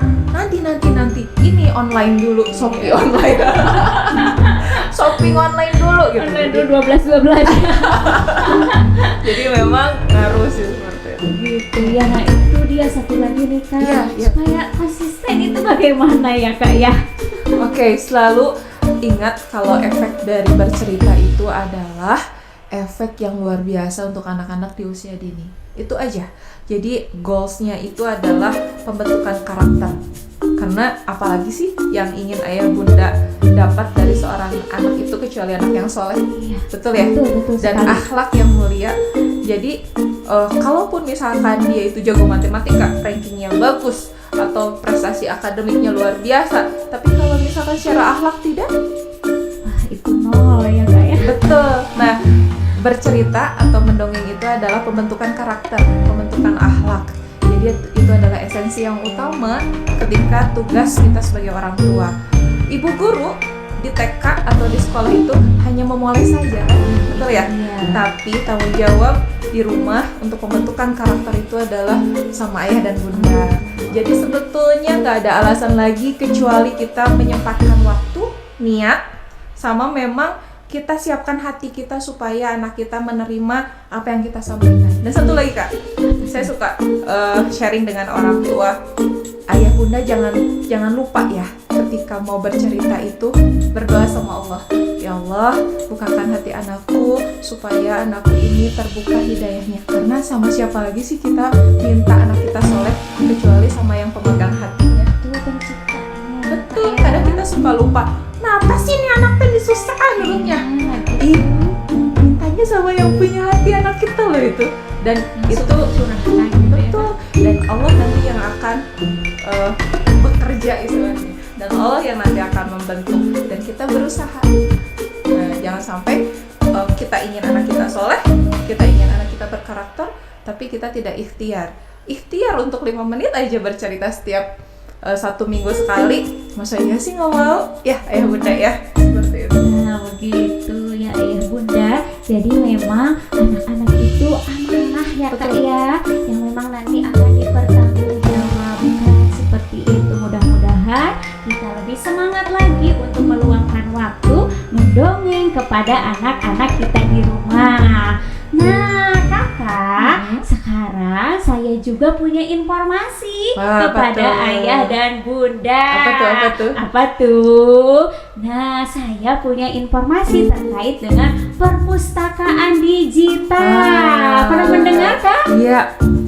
Nanti ini online dulu, Shopee online. Shopping online dulu gitu. Online dulu 12. Jadi memang ngaruh sih seperti itu. Gitu ya. Nah, itu dia satu lagi nih Kak. Iya. Supaya konsisten itu bagaimana ya Kak ya? Oke, selalu ingat kalau efek dari bercerita itu adalah efek yang luar biasa untuk anak-anak di usia dini. Itu aja. Jadi goalsnya itu adalah pembentukan karakter. Karena apalagi sih yang ingin ayah bunda dapat dari seorang anak itu kecuali anak yang soleh. Iya. Betul ya? Betul Dan sekali. akhlak yang mulia. Jadi kalaupun misalkan dia itu jago matematika, rankingnya bagus, atau prestasi akademiknya luar biasa, tapi kalau misalkan secara akhlak tidak, Wah, itu nol ya Kak ya. betul. Nah, bercerita atau mendongeng itu adalah pembentukan karakter, pembentukan akhlak. Jadi itu adalah esensi yang utama ketika tugas kita sebagai orang tua. Ibu guru di TK atau di sekolah itu hanya memulai saja, betul ya? Iya. Tapi tanggung jawab di rumah untuk pembentukan karakter itu adalah sama ayah dan bunda. Jadi sebetulnya nggak ada alasan lagi kecuali kita menyempatkan waktu, niat, sama memang kita siapkan hati kita supaya anak kita menerima apa yang kita sampaikan. Dan satu lagi Kak, saya suka sharing dengan orang tua. Ayah bunda jangan lupa ya, ketika mau bercerita itu berdoa sama Allah. Ya Allah, bukakan hati anakku supaya anakku ini terbuka hidayahnya. Karena sama siapa lagi sih kita minta anak kita soleh kecuali sama yang pemegang hatinya. Itu penciptanya. Betul, kadang kita suka lupa. Kenapa sih ini anak tadi susah menurutnya? Mintanya sama yang punya hati anak kita loh itu. Dan itu curhatan gitu ya. betul. Dan Allah nanti yang akan bekerja istilahnya. Dan Allah yang nanti akan membentuk. Dan kita berusaha. Nah, jangan sampai kita ingin anak kita soleh, kita ingin anak kita berkarakter, tapi kita tidak ikhtiar. Ikhtiar untuk 5 menit aja bercerita setiap 1 minggu sekali, masa iya sih nggak mau? Ya ayah bunda ya, seperti itu. Nah begitu ya ayah bunda. Jadi memang anak-anak itu amanah ya kak Betul. ya, yang memang nanti akan dipertanggungjawabkan seperti itu. Mudah-mudahan kita lebih semangat lagi untuk meluangkan waktu mendongeng kepada anak-anak kita di rumah. Nah kakak, sekarang saya juga punya informasi Wah, apa kepada tuh? ayah dan bunda. Apa tuh? Apa tuh? Nah, saya punya informasi terkait dengan perpustakaan digital. Wah. Pernah mendengar kan? Iya,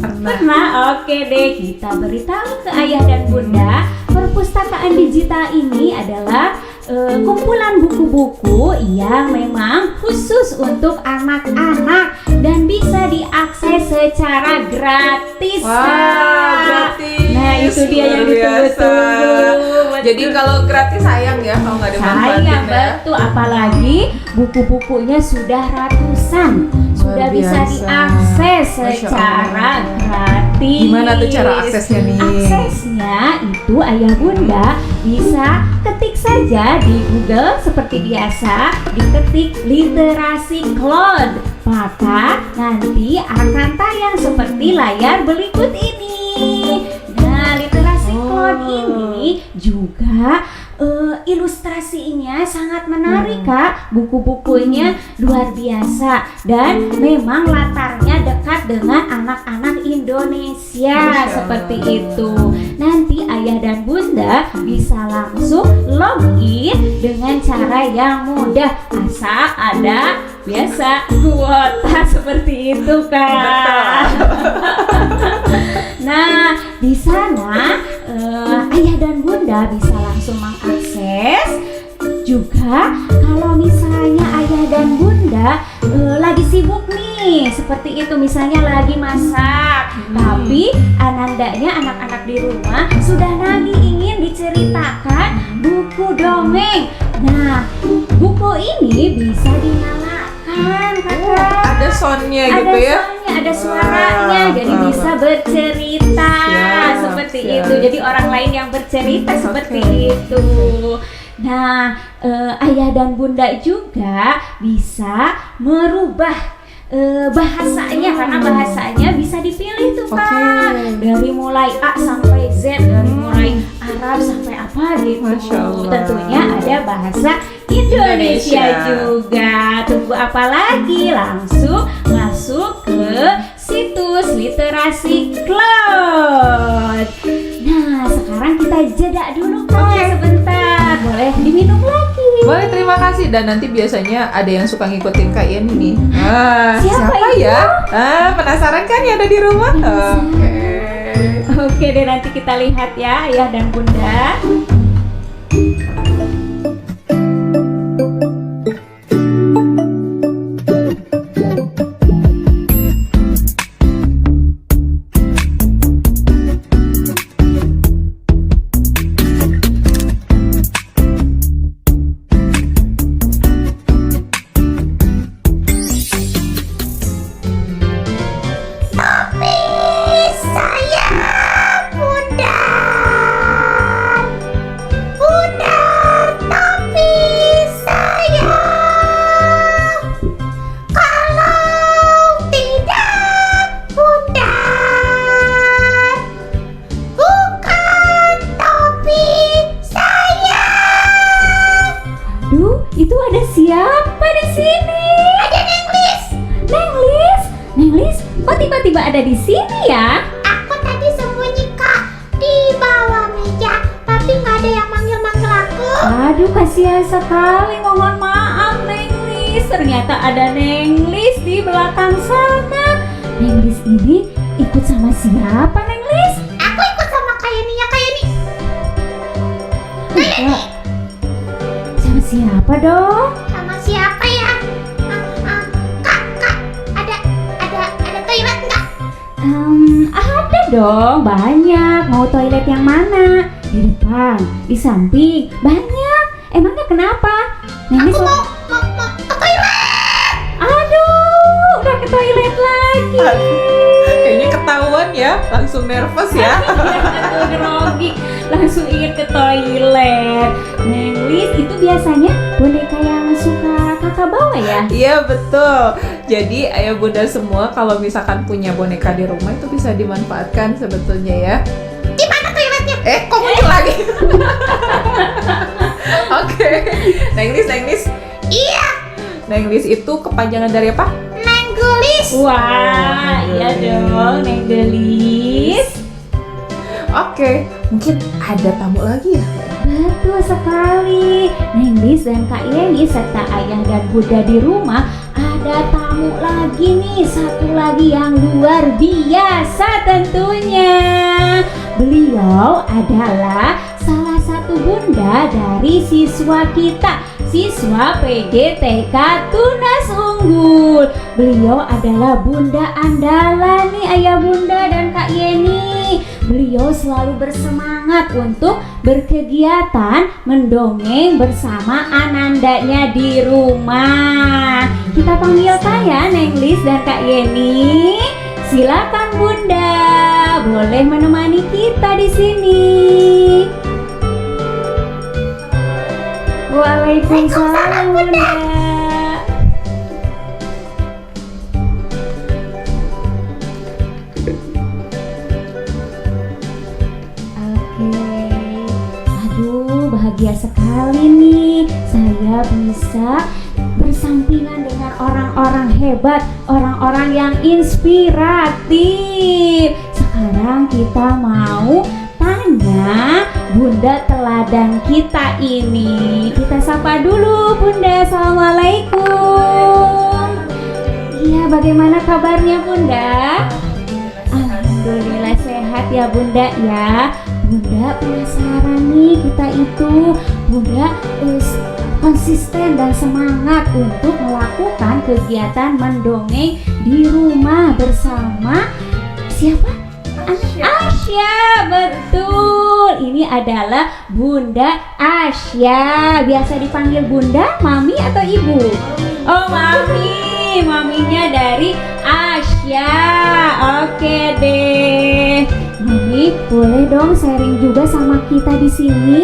pernah. Pernah? Oke deh, kita beritahu ke ayah dan bunda. Perpustakaan digital ini adalah kumpulan buku-buku yang memang khusus untuk anak-anak dan bisa diakses secara gratis. Wah, Kak. gratis. Nah, itu dia yang Luar biasa. ditunggu-tunggu. Jadi kalau gratis sayang ya kalau nggak dimanfaatin Sayang ya. betul, apalagi buku-bukunya sudah ratusan, sudah bisa biasa. diakses Masya secara Allah. gratis. Gimana tuh cara aksesnya nih? Aksesnya itu ayah bunda bisa ketik saja di Google seperti biasa, diketik literasi cloud, maka nanti akan tayang seperti layar berikut ini. Nah, literasi cloud ini juga ilustrasinya sangat menarik kak, buku-bukunya luar biasa dan memang latarnya dekat dengan anak-anak Indonesia. Masya Allah. Seperti itu. Nanti ayah dan bunda bisa langsung login dengan cara yang mudah, asal ada biasa kuota seperti itu kak. Nah, di sana ayah dan bunda bisa langsung mengakses. Juga kalau misalnya ayah dan bunda lagi sibuk nih, seperti itu misalnya lagi masak, tapi anandanya anak-anak di rumah sudah nanti ingin diceritakan buku dongeng. Nah, buku ini bisa dinyalakan kakak. Ada soundnya Ada gitu ya? soundnya, ada suaranya, Wah, jadi wah, bisa wah. bercerita. Siap, Seperti siap. itu. Jadi orang lain yang bercerita seperti Oke. itu. Nah, ayah dan bunda juga bisa merubah bahasanya, karena bahasanya bisa dipilih tuh Oke. kak, dari mulai A sampai Z, dari mulai Arab sampai apa gitu. Masya Allah. Tentunya ada bahasa Indonesia Indonesia. juga. Tunggu apa lagi? Langsung masuk ke situs literasi cloud. Nah, sekarang kita jeda dulu kak, Oke. sebentar. Boleh diminum lagi. Boleh, terima kasih. Dan nanti biasanya ada yang suka ngikutin Kak Ian ini. Ah, Siapa itu? ya? Penasaran kan yang ada di rumah? Oke. Oke deh, nanti kita lihat ya ayah dan bunda. Aduh, itu ada siapa di sini? Ada Nenglis. Nenglis? Nenglis, kok tiba-tiba ada di sini ya? Aku tadi sembunyi kak di bawah meja, tapi nggak ada yang manggil-manggil aku. Aduh, kasihan sekali. Mohon maaf, Nenglis. Ternyata ada Nenglis di belakang sana. Nenglis ini ikut sama siapa, Nenglis? Aku ikut sama Kayani ya Kayani. Enggak. Sama siapa dong? Sama siapa ya? Kak, ada toilet nggak? Ada dong, banyak. Mau toilet yang mana? Di depan, di samping, banyak. Emangnya kenapa? Nenglis Aku mau ke toilet. Aduh, udah ke toilet lagi. Kayaknya ketahuan ya, langsung nervous ya. Aduh, grogi. langsung inget ke toilet. Neng Lis, itu biasanya boneka yang suka kakak bawa ya? Iya betul. Jadi ayah bunda semua kalau misalkan punya boneka di rumah itu bisa dimanfaatkan sebetulnya ya. Di mana toiletnya? Kok muncul lagi? Oke. Neng Lis. Iya, Neng Lis itu kepanjangan dari apa? Nenggelis. Wah, iya dong, Neng Gelis. Oke, mungkin ada tamu lagi ya? Betul sekali. Neng Lis dan Kak Yeni serta ayah dan bunda di rumah, ada tamu lagi nih, satu lagi yang luar biasa tentunya. Beliau adalah salah satu bunda dari siswa kita, siswa PGTK Tunas Unggul. Beliau adalah bunda andalan nih ayah bunda dan Kak Yeni. Beliau selalu bersemangat untuk berkegiatan mendongeng bersama anandanya di rumah. Kita panggil ya Neng Lis dan Kak Yeni. Silakan bunda, boleh menemani kita di sini. Waalaikumsalam bunda. Aduh, bahagia sekali nih saya bisa bersampingan dengan orang-orang hebat, orang-orang yang inspiratif. Sekarang kita mau tanya bunda teladan kita ini. Kita sapa dulu bunda. Assalamualaikum. Iya, bagaimana kabarnya bunda? Alhamdulillah sehat ya bunda ya. Bunda penasaran nih, kita itu bunda konsisten dan semangat untuk melakukan kegiatan mendongeng di rumah bersama siapa? Asya, betul. Ini adalah Bunda Asya. Biasa dipanggil Bunda, Mami atau Ibu? Oh, Mami. Maminya dari Asya. Oke deh. Mami, boleh dong sharing juga sama kita di sini?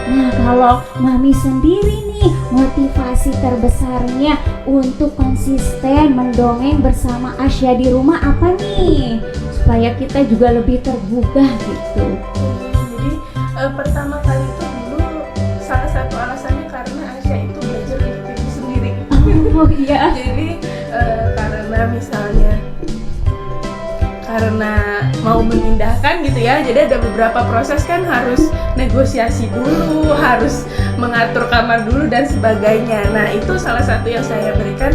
Nah, kalau Mami sendiri nih, motivasi terbesarnya untuk konsisten mendongeng bersama Asya di rumah apa nih? Supaya kita juga lebih tergugah gitu. Jadi pertama kali itu dulu salah satu alasannya karena Asya itu belajar untuk diri sendiri. Oh iya. Jadi karena misalnya karena mau memindahkan gitu ya, jadi ada beberapa proses kan, harus negosiasi dulu, harus mengatur kamar dulu dan sebagainya. Nah itu salah satu yang saya berikan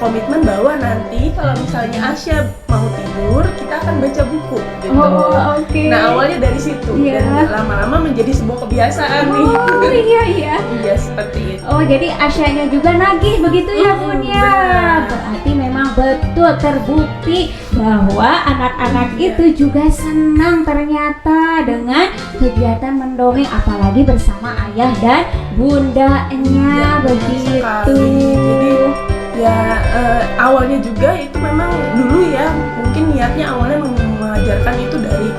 komitmen bahwa nanti kalau misalnya Asya mau tidur, kita akan baca buku gitu. Oh, oke. Nah awalnya dari situ, Iya. dan lama-lama menjadi sebuah kebiasaan nih. Oh iya iya. Iya seperti itu. Oh, jadi Asyanya juga nagih begitu ya bun ya. benar. Berarti memang betul terbukti bahwa anak-anak itu juga senang ternyata dengan kegiatan mendongeng, apalagi bersama ayah dan bundanya begitu. Sekali. Jadi ya awalnya juga itu memang dulu ya, mungkin niatnya awalnya mengajarkan itu dari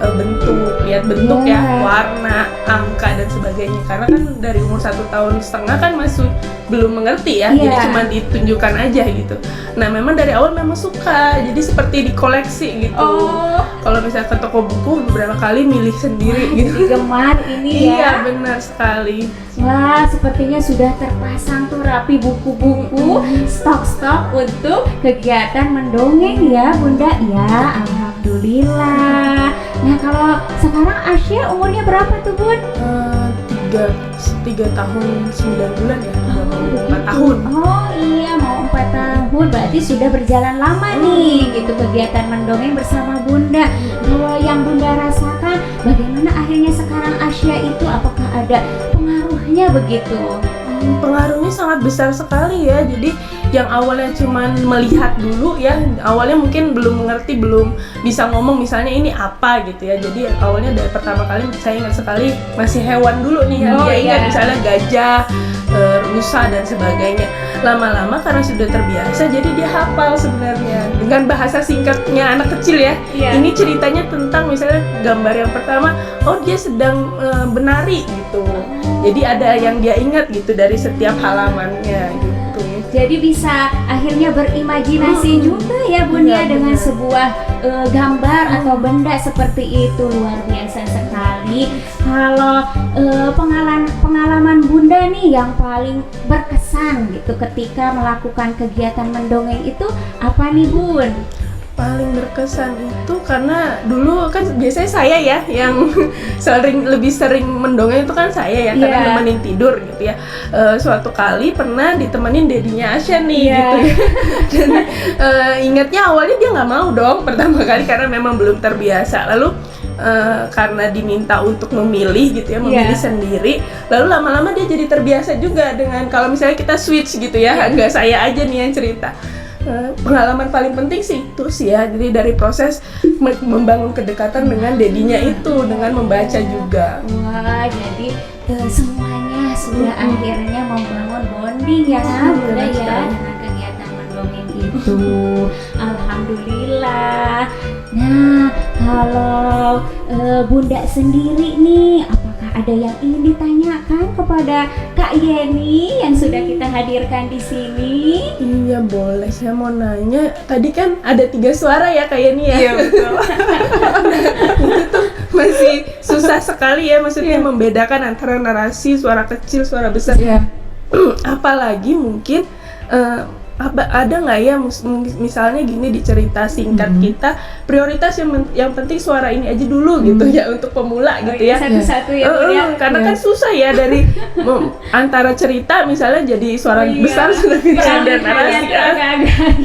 bentuk, lihat bentuk Iya. ya, warna, angka dan sebagainya. Karena kan dari umur 1,5 tahun kan masih belum mengerti ya, Iya. jadi cuma ditunjukkan aja gitu. Nah memang dari awal memang suka, jadi seperti dikoleksi gitu. Oh, Kalau misalnya ke toko buku beberapa kali milih sendiri gitu. jadi gemar ini ya. Iya benar sekali. Wah, sepertinya sudah terpasang tuh rapi buku-buku, stok-stok untuk kegiatan mendongeng ya Bunda ya. Alhamdulillah. Nah, kalau sekarang Asya umurnya berapa tuh Bun? Tiga tahun 9 bulan ya, udah mau 4 tahun. Oh iya, mau 4 tahun, berarti sudah berjalan lama nih gitu kegiatan mendongeng bersama Bunda. Kalau yang Bunda rasakan, bagaimana akhirnya sekarang Asya itu, apakah ada pengaruhnya begitu? Pengaruhnya sangat besar sekali ya. Jadi yang awalnya cuman melihat dulu ya, awalnya mungkin belum mengerti, belum bisa ngomong misalnya ini apa gitu ya. Jadi awalnya dari pertama kali saya ingat sekali masih hewan dulu nih yang dia ingat, misalnya gajah, rusa dan sebagainya. Lama-lama karena sudah terbiasa jadi dia hafal sebenarnya dengan bahasa singkatnya anak kecil ya. Ini ceritanya tentang misalnya gambar yang pertama, oh dia sedang menari gitu. Jadi ada yang dia ingat gitu dari setiap halamannya gitu. Jadi bisa akhirnya berimajinasi juga ya Bunda dengan sebuah gambar atau benda seperti itu. Luar biasa sekali. Kalau pengalaman Bunda nih yang paling berkesan gitu ketika melakukan kegiatan mendongeng itu apa nih Bun? Paling berkesan itu karena dulu kan biasanya saya ya yang lebih sering mendongeng itu kan saya ya, karena nemenin tidur gitu ya. Suatu kali pernah ditemenin dedinya Asya nih gitu ya. Dan ingatnya awalnya dia nggak mau dong pertama kali karena memang belum terbiasa. Lalu karena diminta untuk memilih gitu ya, memilih sendiri, lalu lama-lama dia jadi terbiasa juga dengan kalau misalnya kita switch gitu ya, nggak saya aja nih yang cerita. Pengalaman paling penting sih itu sih ya, jadi dari proses membangun kedekatan dengan dedinya itu dengan membaca juga. Wah, jadi semuanya sudah akhirnya membangun bonding ya Bunda ya dengan kegiatan mendongeng itu. Alhamdulillah. Nah, kalau Bunda sendiri nih, apakah ada yang ingin ditanyakan kepada Kak Yeni yang sudah kita hadirkan di sini? Iya boleh, saya mau nanya. Tadi kan ada 3 suara ya Kak Yeni ya. Iya betul. Itu tuh masih susah sekali ya, maksudnya membedakan antara narasi, suara kecil, suara besar. Apalagi mungkin ada nggak ya misalnya gini di cerita singkat kita, prioritas yang penting suara ini aja dulu gitu ya untuk pemula gitu ya. Satu-satu ya. Karena kan susah ya dari antara cerita misalnya jadi suara besar, suara kecil dan narasi.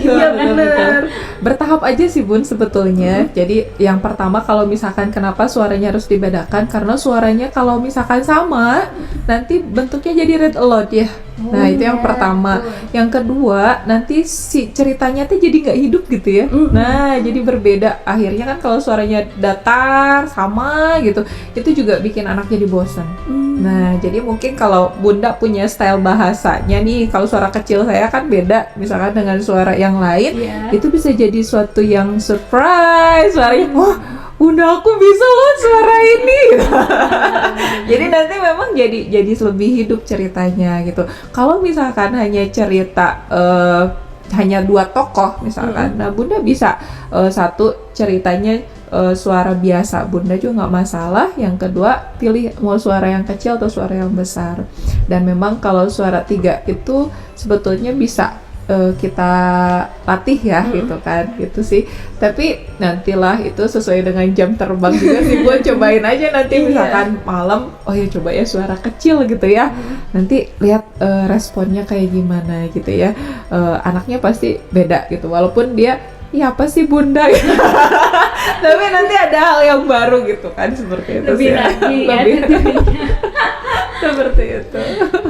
Iya benar. Bertahap aja sih Bun sebetulnya. Jadi yang pertama kalau misalkan kenapa suaranya harus dibedakan, karena suaranya kalau misalkan sama nanti bentuknya jadi read aloud ya. Nah itu yang pertama. Yang kedua nanti si ceritanya tuh jadi nggak hidup gitu ya. Nah jadi berbeda. Akhirnya kan kalau suaranya datar sama gitu, itu juga bikin anak jadi bosan. Nah jadi mungkin kalau Bunda punya style bahasanya nih, kalau suara kecil saya kan beda misalkan dengan suara yang lain, itu bisa jadi suatu yang surprise. Suaranya wah Bunda aku bisa loh suara ini. Jadi nanti memang jadi lebih hidup ceritanya gitu. Kalau misalkan hanya cerita hanya 2 tokoh misalkan, nah Bunda bisa satu ceritanya suara biasa, Bunda juga nggak masalah. Yang kedua pilih mau suara yang kecil atau suara yang besar. Dan memang kalau suara 3 itu sebetulnya bisa kita latih ya gitu kan, gitu sih. Tapi nantilah itu sesuai dengan jam terbang juga sih. Gue cobain aja nanti misalkan malam, oh ya coba ya suara kecil gitu ya. Nanti lihat responnya kayak gimana gitu ya. Anaknya pasti beda gitu, walaupun dia iya apa sih Bunda gitu. Tapi nanti ada hal yang baru gitu kan, seperti itu Lebih sih. lagi ya Seperti itu.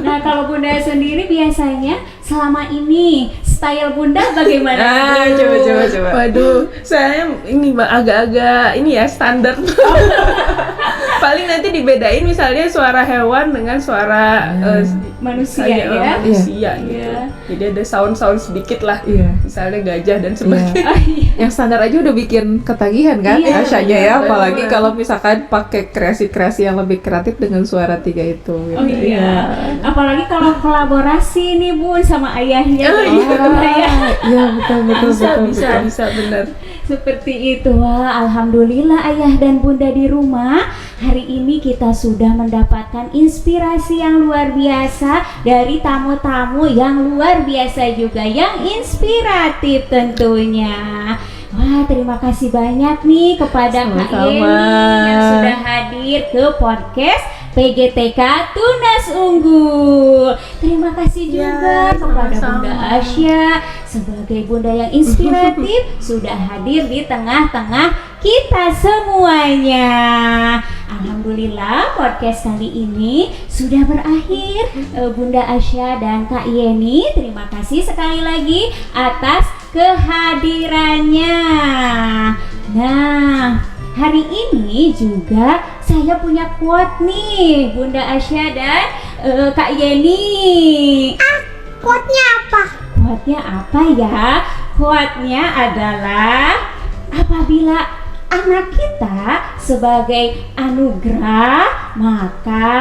Nah kalau Bunda sendiri biasanya selama ini style Bunda bagaimana? Coba. Waduh, saya ini agak-agak ini ya standar. Paling nanti dibedain misalnya suara hewan dengan suara Manusia ya, ya? manusia gitu. Jadi ada sound sedikit lah. Misalnya gajah dan sebagainya. Yang standar aja udah bikin ketagihan kan Asyanya ya, apalagi kalau misalkan pakai kreasi-kreasi yang lebih kreatif dengan suara 3 itu gitu. Oh iya. Apalagi kalau kolaborasi nih Bun sama ayahnya. Iya betul. Bisa benar. Seperti itu. Wah, alhamdulillah ayah dan bunda di rumah. Hari ini kita sudah mendapatkan inspirasi yang luar biasa dari tamu-tamu yang luar biasa juga, yang inspiratif tentunya. Wah, terima kasih banyak nih kepada Kak Yeni yang sudah hadir ke podcast PGTK Tunas Unggul. Terima kasih juga kepada Bunda Asya sebagai bunda yang inspiratif sudah hadir di tengah-tengah kita semuanya. Alhamdulillah podcast kali ini sudah berakhir. Bunda Asya dan Kak Yeni, terima kasih sekali lagi atas kehadirannya. Nah, hari ini juga saya punya quote nih Bunda Asya dan Kak Yeni. Quote-nya apa? Quote-nya apa ya? Quote-nya adalah apabila anak kita sebagai anugerah, maka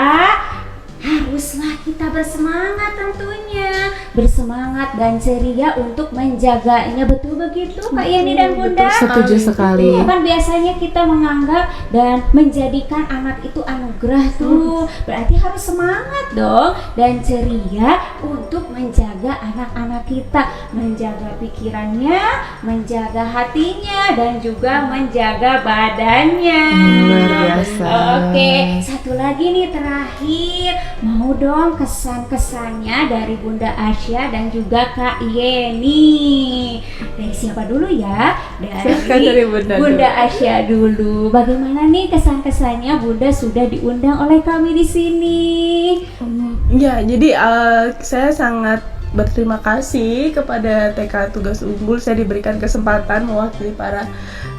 haruslah kita bersemangat tentunya. Bersemangat dan ceria untuk menjaganya. Betul begitu Kak Yeni dan Bunda? Setuju sekali. Iya kan biasanya kita menganggap dan menjadikan anak itu anugerah tuh. Berarti harus semangat dong dan ceria untuk menjaga anak-anak kita. Menjaga pikirannya, menjaga hatinya, dan juga menjaga badannya. Luar biasa. Oke, satu lagi nih terakhir. Mau dong kesan-kesannya dari Bunda Asya dan juga Kak Yeni. Dari siapa dulu ya? Silakan dari Bunda Bunda Asya dulu. Bagaimana nih kesan-kesannya Bunda sudah diundang oleh kami di sini? Ya, jadi saya sangat berterima kasih kepada TK Tugas Unggul. Saya diberikan kesempatan mewakili para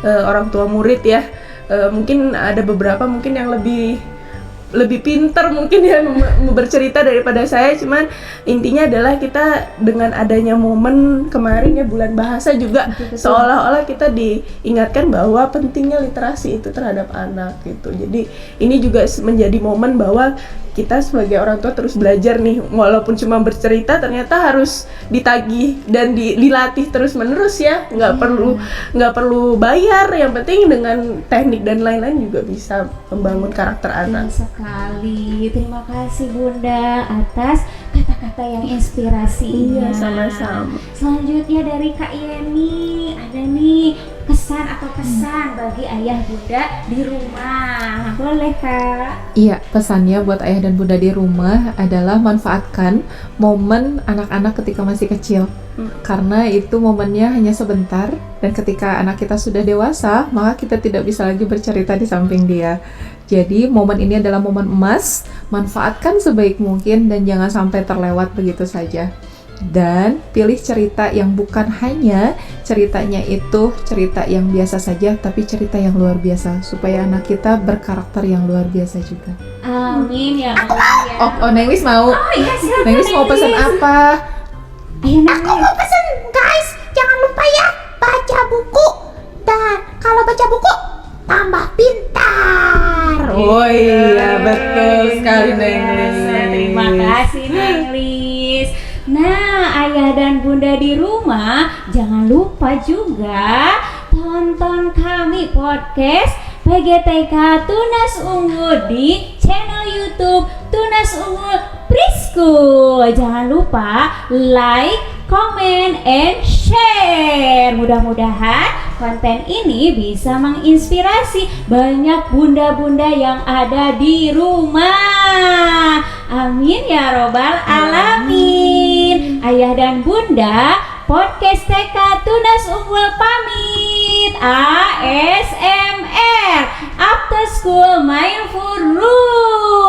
orang tua murid ya. Mungkin ada beberapa mungkin yang lebih pintar mungkin ya bercerita daripada saya, cuman intinya adalah kita dengan adanya momen kemarin ya bulan bahasa juga seolah-olah kita diingatkan bahwa pentingnya literasi itu terhadap anak gitu. Jadi ini juga menjadi momen bahwa kita sebagai orang tua terus belajar nih, walaupun cuma bercerita ternyata harus ditagih dan dilatih terus menerus ya, nggak perlu bayar, yang penting dengan teknik dan lain-lain juga bisa membangun karakter anak. Sekali, terima kasih Bunda atas kata-kata yang inspirasinya. Iya, sama-sama. Selanjutnya dari Kak Yeni, ada nih kesan atau pesan bagi ayah bunda di rumah. Boleh Kak? Iya, pesannya buat ayah dan bunda di rumah adalah manfaatkan momen anak-anak ketika masih kecil. Karena itu momennya hanya sebentar, dan ketika anak kita sudah dewasa, maka kita tidak bisa lagi bercerita di samping dia. Jadi momen ini adalah momen emas, manfaatkan sebaik mungkin dan jangan sampai terlewat begitu saja. Dan pilih cerita yang bukan hanya ceritanya itu cerita yang biasa saja, tapi cerita yang luar biasa supaya anak kita berkarakter yang luar biasa juga. Amin ya Allah ya. Oh, Nenglis mau? Iya, silakan, Nenglis mau pesan Nenglis. apa? Ayo Aku mau pesen, guys, jangan lupa ya baca buku. Dan kalau baca buku tambah pintar. Oh iya, betul sekali Nenglis. Terima kasih Nenglis. Nah, ayah dan bunda di rumah, jangan lupa juga tonton kami podcast PGTK Tunas Unggul di channel YouTube Tunas Unggul Preschool. Jangan lupa like, comment, and share. Mudah-mudahan konten ini bisa menginspirasi banyak bunda-bunda yang ada di rumah. Amin ya robbal alamin. Ayah dan bunda, podcast TK Tunas Unggul pamit. ASMR After School Mindful Room.